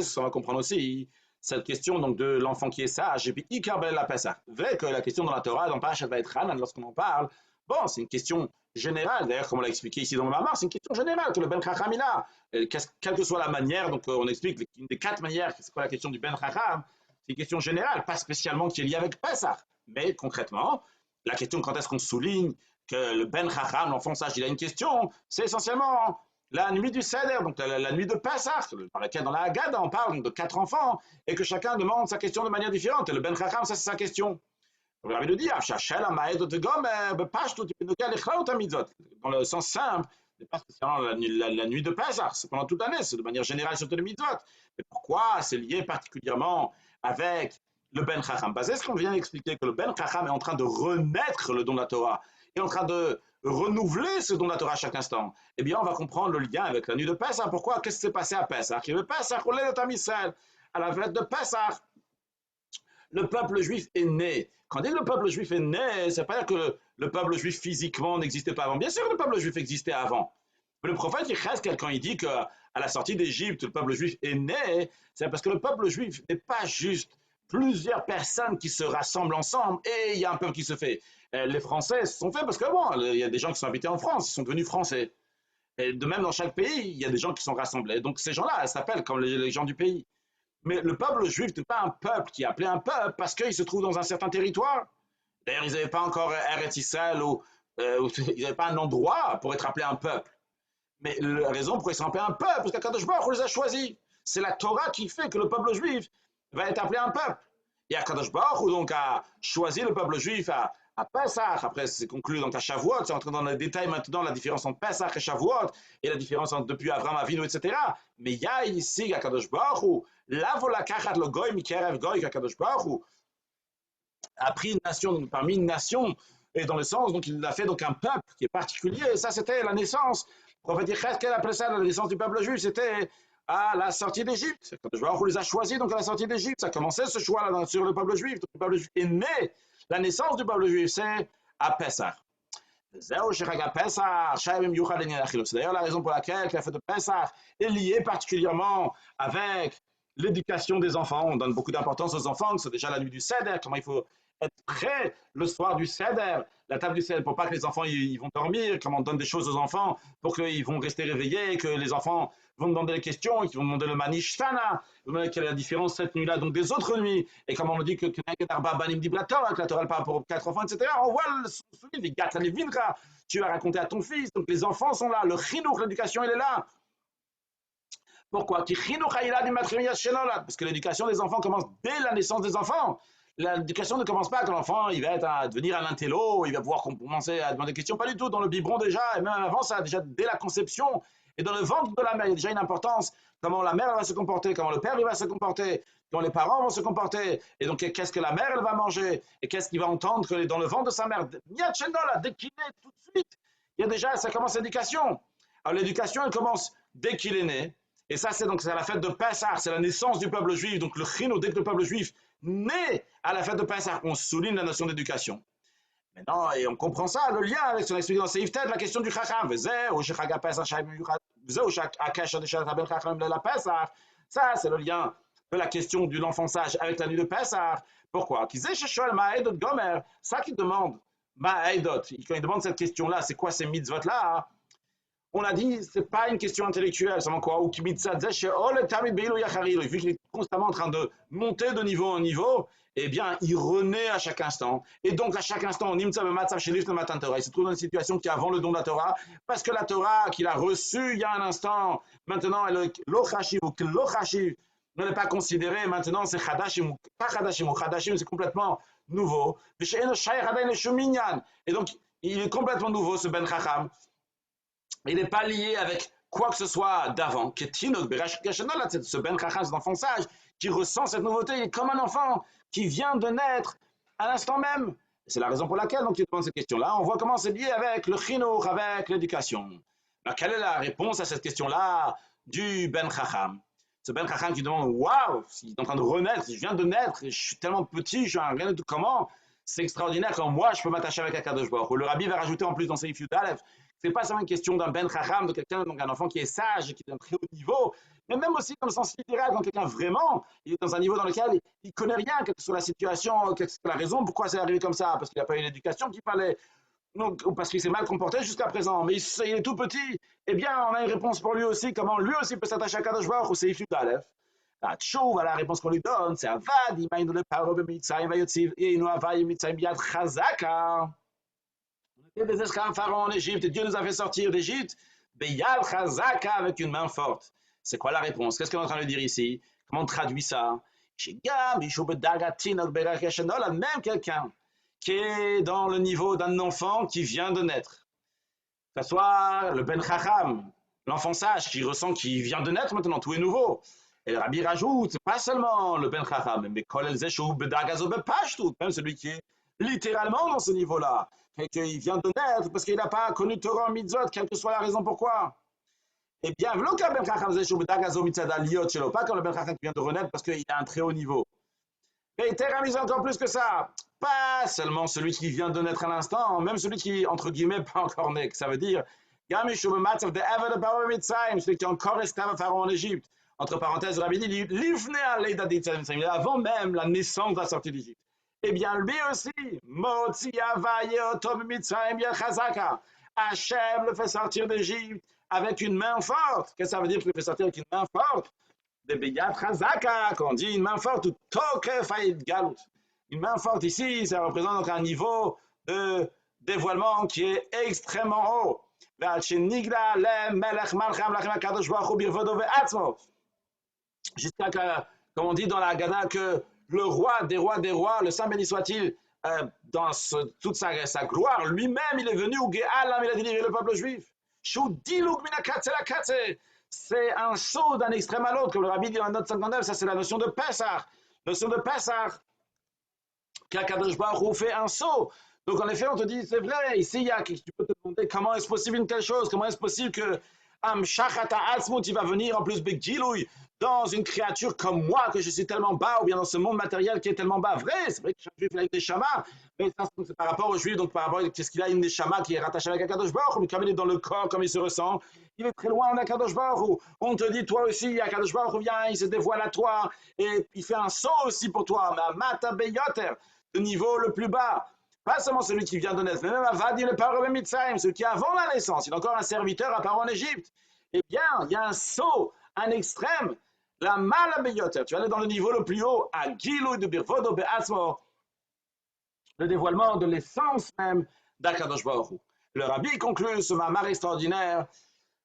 [SPEAKER 1] sur ce qu'on va comprendre aussi, cette question donc de l'enfant qui est sage, et puis Ikar la Pessah. Vrai que la question dans la Torah, dans Parashat Vaïtran, lorsqu'on en parle, bon, c'est une question générale, d'ailleurs, comme on l'a expliqué ici dans le Mamar, c'est une question générale que le Ben Chacham il a. Quelle que soit la manière, donc on explique une des 4 manières, c'est quoi la question du Ben Chacham, c'est une question générale, pas spécialement qui est liée avec Pessah. Mais concrètement, la question quand est-ce qu'on souligne que le Ben Chacham, l'enfant sage, il a une question, c'est essentiellement la nuit du Seder, donc la nuit de Pessah, par laquelle dans la Haggadah on parle de 4 enfants, et que chacun demande sa question de manière différente, et le Ben Chacham, ça c'est sa question. Vous l'avez dit, dans le sens simple, n'est pas spécialement la nuit de Pessah, c'est pendant toute l'année, c'est de manière générale sur tous les mitzvot. Mais pourquoi c'est lié particulièrement avec le Ben Chacham? C'est ce qu'on vient d'expliquer, que le Ben Chacham est en train de renaître le don de la Torah, est en train de renouveler ce don de la Torah à chaque instant. Eh bien, on va comprendre le lien avec la nuit de Pessah. Pourquoi? Qu'est-ce qui s'est passé à Pessah? Le Pessah, on l'a de Israël. À la fête de Pessah, le peuple juif est né. Quand on dit que le peuple juif est né, c'est pas dire que le peuple juif physiquement n'existait pas avant. Bien sûr, le peuple juif existait avant. Mais le prophète, il reste quand il dit qu'à la sortie d'Égypte, le peuple juif est né, c'est parce que le peuple juif n'est pas juste plusieurs personnes qui se rassemblent ensemble et il y a un peuple qui se fait. Les Français se sont faits parce que bon, il y a des gens qui sont habités en France, ils sont devenus français. Et de même, dans chaque pays, il y a des gens qui sont rassemblés. Donc ces gens-là, elles s'appellent comme les gens du pays. Mais le peuple juif n'est pas un peuple qui est appelé un peuple parce qu'il se trouve dans un certain territoire. D'ailleurs, ils n'avaient pas encore Eretz Israël ou ils n'avaient pas un endroit pour être appelés un peuple. Mais la raison pourquoi ils sont appelés un peuple, parce qu'Akadosh Baruch Hu les a choisis. C'est la Torah qui fait que le peuple juif va être appelé un peuple. Et Akadosh Baruch Hu donc a choisi le peuple juif à Pessah. Après, c'est conclu donc à Shavuot. C'est entré dans les détails maintenant, la différence entre Pessah et Shavuot, et la différence entre depuis Avraham Avinu, etc. Mais il y a ici Akadosh Baruch Hu, la volakachat le goy mikerev goy, qu'Akadosh Baruch Hu a pris une nation donc, parmi une nation, et dans le sens, donc il a fait donc un peuple qui est particulier. Et ça, c'était la naissance. Le prophète Yecheskel appelait ça la naissance du peuple juif. C'était à la sortie d'Égypte. Quand Baruch Hu les a choisis donc à la sortie d'Égypte, ça commençait ce choix-là sur le peuple juif. Donc, le peuple juif est né. La naissance du peuple juif, c'est à Pessah. C'est d'ailleurs la raison pour laquelle la fête de Pessah est liée particulièrement avec l'éducation des enfants. On donne beaucoup d'importance aux enfants, c'est déjà la nuit du Seder, comment il faut être prêt le soir du Seder, la table du Seder, pour pas que les enfants ils vont dormir, comment on donne des choses aux enfants pour qu'ils vont rester réveillés, que les enfants vont demander des questions, qu'ils vont demander le Manishtana, quelle est la différence cette nuit-là donc des autres nuits, et comme on dit que la Torah parle pour 4 enfants, etc. On voit le souvenir, tu vas raconter à ton fils, donc les enfants sont là, le chinour, l'éducation, elle est là. Pourquoi? Parce que l'éducation des enfants commence dès la naissance des enfants. L'éducation ne commence pas quand l'enfant il va devenir un intello, il va pouvoir commencer à demander des questions, pas du tout. Dans le biberon déjà, et même avant ça, déjà dès la conception, et dans le ventre de la mère, il y a déjà une importance, comment la mère va se comporter, comment le père il va se comporter, comment les parents vont se comporter, et donc qu'est-ce que la mère elle va manger, et qu'est-ce qu'il va entendre dans le ventre de sa mère. Dès qu'il est tout de suite, il y a déjà, ça commence l'éducation. Alors l'éducation, elle commence dès qu'il est né, et ça, c'est la fête de Pessah, c'est la naissance du peuple juif. Donc le chino, dès que le peuple juif naît à la fête de Pessah, on souligne la notion d'éducation. Maintenant, et on comprend ça, le lien avec ce qu'on explique dans Seif Ted, la question du Chacham. Ça, c'est le lien de la question de l'enfant sage avec la nuit de Pessah. Pourquoi? Ça qui demande, quand il demande cette question-là, c'est quoi ces mitzvot-là? On a dit, ce n'est pas une question intellectuelle, seulement quoi, vu qu'il est constamment en train de monter de niveau en niveau, eh bien, il renaît à chaque instant. Et donc, à chaque instant, il se trouve dans une situation qui est avant le don de la Torah, parce que la Torah qu'il a reçue il y a un instant, maintenant, l'ochashiv ou l'ochashiv ne l'est pas considérée, maintenant, c'est chadashim ou pas chadashim, ou chadashim, c'est complètement nouveau. Et donc, il est complètement nouveau, ce Ben Chacham. Il n'est pas lié avec quoi que ce soit d'avant. Ce Ben Chacham, cet enfant sage, qui ressent cette nouveauté, il est comme un enfant qui vient de naître à l'instant même. C'est la raison pour laquelle donc, il demande cette question-là. On voit comment c'est lié avec le chinour, avec l'éducation. Alors, quelle est la réponse à cette question-là du Ben Chacham? Ce Ben Chacham qui demande, waouh, il est en train de renaître, je viens de naître, je suis tellement petit, je suis un rien de tout. Comment? C'est extraordinaire quand moi je peux m'attacher avec Akadosh Baruch Hu. Le Rabbi va rajouter en plus dans Seif Yud Aleph, c'est pas seulement une question d'un Ben Chacham, de quelqu'un, donc un enfant qui est sage, qui est d'un très haut niveau, mais même aussi dans le sens littéral, quand quelqu'un vraiment, il est dans un niveau dans lequel il connaît rien, quelle que soit la situation, quelle que soit la raison, pourquoi c'est arrivé comme ça, parce qu'il n'a pas eu l'éducation qu'il fallait, donc, ou parce qu'il s'est mal comporté jusqu'à présent, mais il est tout petit, eh bien, on a une réponse pour lui aussi, comment lui aussi peut s'attacher à Kadosh Baruch Hu, c'est Seif Yud Aleph. La tchouva, la réponse qu'on lui donne, c'est Avad, imainu le paro b'mitzayim vayotziv, inu avay mitzayim biad chazaka. On était des esclaves pharaons en Égypte, et Dieu nous a fait sortir d'Égypte, beyad chazaka, avec une main forte. C'est quoi la réponse? Qu'est-ce qu'on est en train de dire ici? Comment on traduit ça? Même quelqu'un qui est dans le niveau d'un enfant qui vient de naître. que ce soit le Ben Chacham, l'enfant sage qui ressent qu'il vient de naître maintenant, tout est nouveau. Et le Rabbi rajoute, c'est pas seulement le Ben Chacham, mais Kol El Zeshou Bedagazo Bepashtout, même celui qui est littéralement dans ce niveau-là, et qu'il vient de naître parce qu'il n'a pas connu Torah Mitzvot, quelle que soit la raison pourquoi. Eh bien, v'lo ka Ben Chacham Zeshou Bedagazo Mitzada Liot Shelo, pas comme le Ben Chacham qui vient de renaître parce qu'il a un très haut niveau. Et Terramis encore plus que ça, pas seulement celui qui vient de naître à l'instant, même celui qui, entre guillemets, pas encore né, ça veut dire, celui qui est encore esclave à Pharaon en Égypte. Entre parenthèses, Rabbi dit, avant même la naissance de la sortie d'Égypte. Eh bien, lui aussi, Hachem le fait sortir d'Égypte avec une main forte. Qu'est-ce que ça veut dire qu'il le fait sortir avec une main forte? De Beyat Chazaka, qu'on dit une main forte, ou Tokef Haïd Galut. Une main forte ici, ça représente donc un niveau de dévoilement qui est extrêmement haut. Jusqu'à que, comme on dit dans la Haggadah, que le roi des rois des rois, le Saint béni soit-il, dans toute sa gloire, lui-même, il est venu au Géalam, il a délivré le peuple juif. C'est un saut d'un extrême à l'autre, comme le Rabbi dit dans la note 59, ça c'est la notion de Pessah. Notion de Pessah, qu'Akadosh Baruch Hu fait un saut. Donc en effet, on te dit, c'est vrai, ici, tu peux te demander comment est-ce possible une telle chose, comment est-ce possible que Amshachata Atzmut, il va venir en plus Begilouy, dans une créature comme moi, que je suis tellement bas, ou bien dans ce monde matériel qui est tellement bas. Vrai, c'est vrai que chaque juif a une neshama, mais c'est par rapport aux juifs, donc par rapport à ce qu'il a une neshama qui est rattachée avec Akadosh Baruch Hu, mais comme il est dans le corps, comme il se ressent, il est très loin d'Akadosh Baruch Hu. On te dit, toi aussi, Akadosh Baruch Hu vient, il se dévoile à toi, et il fait un saut aussi pour toi, mais Mata Beyoter, le niveau le plus bas. Pas seulement celui qui vient de naître, mais même Avadim le Paro Mitzrayim, celui qui avant la naissance, il est encore un serviteur à Paro en Égypte. Eh bien, il y a un saut, un extrême, la malabeyoter. Tu vas aller dans le niveau le plus haut, à Gilou de Birvodo Be'atzmo, le dévoilement de l'essence même d'Akadosh Baruch Hu. Le Rabbi conclut ce mamar extraordinaire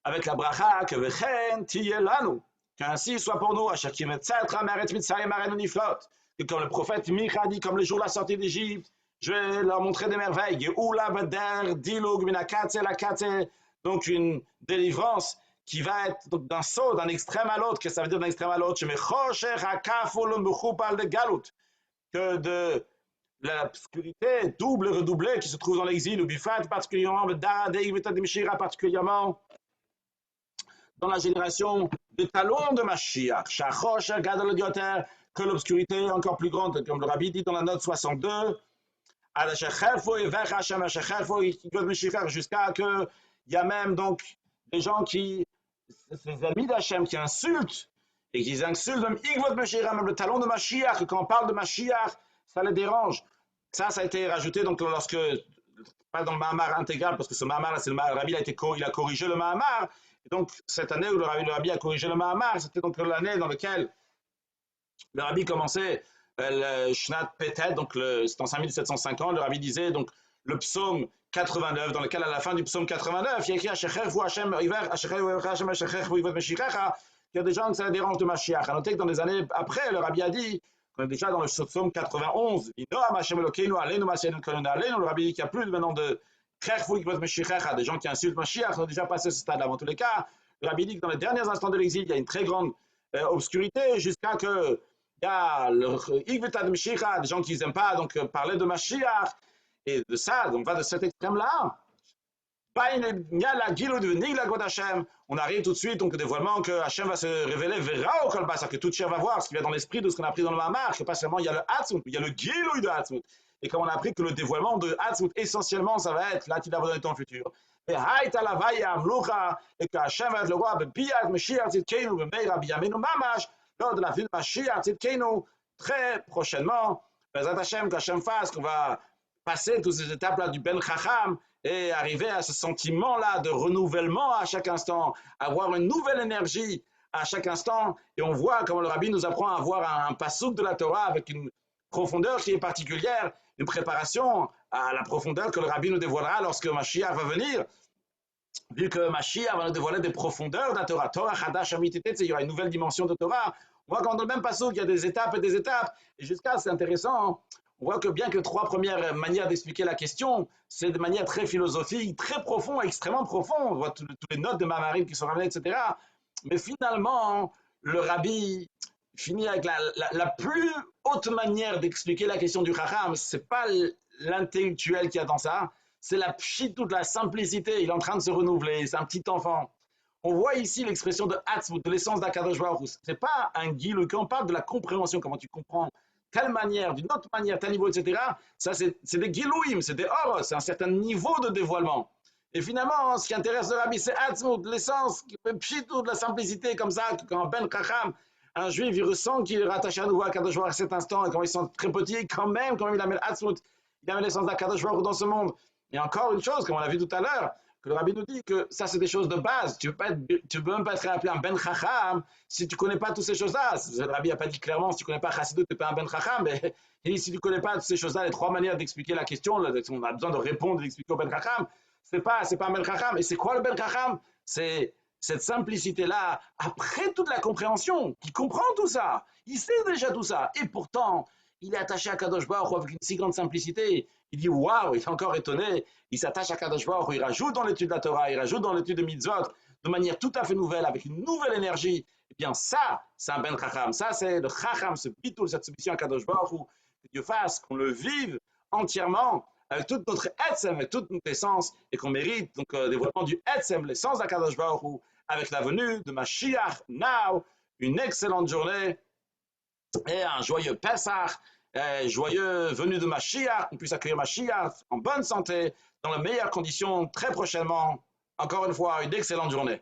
[SPEAKER 1] avec la bracha que Vechen Tiyelanu, qu'ainsi soit pour nous, à Shakim et Tzetra, Meret Mitzrayim, Marenu Niflot, que comme le prophète Micha dit, comme le jour de la sortie d'Égypte, je vais leur montrer des merveilles. Donc une délivrance qui va être d'un saut d'un extrême à l'autre. Qu'est-ce que ça veut dire d'un extrême à l'autre? Que de l'obscurité double et redoublée qui se trouve dans l'exil, ou bifat particulièrement, particulièrement dans la génération de talons de Mashiach. Que l'obscurité est encore plus grande, comme le Rabbi dit dans la note 62, jusqu'à que il y a même donc des gens qui, ces amis d'Hachem qui insultent et qui insultent même le talon de Mashiach, quand on parle de Mashiach, ça les dérange. Ça a été rajouté donc lorsque, pas dans le Mahamar intégral, parce que ce Mahamar, c'est le Rabbi, il a corrigé le Mahamar. Et donc cette année où le Rabbi a corrigé le Mahamar, c'était donc l'année dans laquelle le Rabbi commençait le Shnat Petet, donc c'est en 5750, le Rabbi disait donc le psaume 89, dans lequel à la fin du psaume 89, il y a écrit qu'il y a des gens que ça dérange de Mashiach. À noter que dans les années après, le Rabbi a dit, qu'on est déjà dans le psaume 91, le Rabbi dit qu'il n'y a plus maintenant de des gens qui insultent Mashiach, on a déjà passé ce stade-là. En tous les cas, le Rabbi dit que dans les derniers instants de l'exil, il y a une très grande obscurité jusqu'à que il y a le des gens qui n'aiment pas donc parler de Mashiach, et de ça, on va de cet extrême-là. On arrive tout de suite donc au dévoilement que Hachem va se révéler verra au kolba, c'est-à-dire que toute chair va voir ce qu'il y a dans l'esprit de ce qu'on a appris dans le Mamar, que pas seulement il y a le Hatzmut, il y a le Gilou de Hatzmut. Et comme on a appris que le dévoilement de Hatzmut, essentiellement, ça va être là-dessus dans le temps futur. Et que Hachem va être le roi, lors de la ville Mashiach Tzidkenu, très prochainement, qu'Hachem fasse, qu'on va passer toutes ces étapes-là du Ben Chacham et arriver à ce sentiment-là de renouvellement à chaque instant, avoir une nouvelle énergie à chaque instant. Et on voit comment le Rabbi nous apprend à avoir un passouk de la Torah avec une profondeur qui est particulière, une préparation à la profondeur que le Rabbi nous dévoilera lorsque Mashiach va venir. Vu que Mashiach va nous dévoiler des profondeurs de la Torah, Torah Chadash Amitit, il y aura une nouvelle dimension de Torah. On voit qu'en dans le même passouk, il y a des étapes et des étapes. Et jusqu'à, c'est intéressant, on voit que bien que 3 premières manières d'expliquer la question, c'est de manière très philosophique, très profonde, extrêmement profonde. On voit toutes les notes de Maharim qui sont ramenées, etc. Mais finalement, le rabbi finit avec la plus haute manière d'expliquer la question du Chacham. Ce n'est pas l'intellectuel qui a dans ça, c'est la toute la simplicité. Il est en train de se renouveler, c'est un petit enfant. On voit ici l'expression de Hatzmut, de l'essence d'Akadosh Baruch Hu. Ce n'est pas un guilou, quand on parle de la compréhension, comment tu comprends telle manière, d'une autre manière, tel niveau, etc. Ça, c'est des gilouim, c'est des oros, c'est un certain niveau de dévoilement. Et finalement, ce qui intéresse le rabbi, c'est Hatzmut, l'essence, pshitout, de la simplicité, comme ça, quand Ben Chacham, un juif, il ressent qu'il est rattaché à nouveau à Kadosh Baruch à cet instant, et quand ils sont très petits, quand même il amène Hatzmut, il amène l'essence d'Akadosh Baruch dans ce monde. Et encore une chose, comme on l'a vu tout à l'heure, que le rabbi nous dit que ça, c'est des choses de base. Tu ne peux même pas être appelé un Ben Chacham si tu ne connais pas toutes ces choses-là. Le rabbi n'a pas dit clairement, si tu ne connais pas Chassidut, tu n'es pas un Ben Chacham, mais si tu ne connais pas toutes ces choses-là, les 3 manières d'expliquer la question, on a besoin de répondre et d'expliquer au Ben Chacham, c'est pas un Ben Chacham. Et c'est quoi le Ben Chacham? C'est cette simplicité-là, après toute la compréhension, qui comprend tout ça, il sait déjà tout ça, et pourtant, il est attaché à Kadosh Baruch avec une si grande simplicité. Il dit waouh, il est encore étonné, il s'attache à Kadosh Baruch, il rajoute dans l'étude de la Torah, il rajoute dans l'étude de Mitzvot, de manière tout à fait nouvelle, avec une nouvelle énergie. Eh bien ça, c'est un Ben Chacham, ça c'est le Chacham, ce bitul, cette submission à Kadosh Baruch, que Dieu fasse, qu'on le vive entièrement, avec toute notre Etzem, avec toute notre essence, et qu'on mérite donc le développement du Etzem, l'essence d'Akadosh Baruch, avec la venue de Mashiach, now, une excellente journée, et un joyeux Pessah, joyeux venue de Mashiach, qu'on puisse accueillir Mashiach en bonne santé, dans les meilleures conditions, très prochainement. Encore une fois, une excellente journée.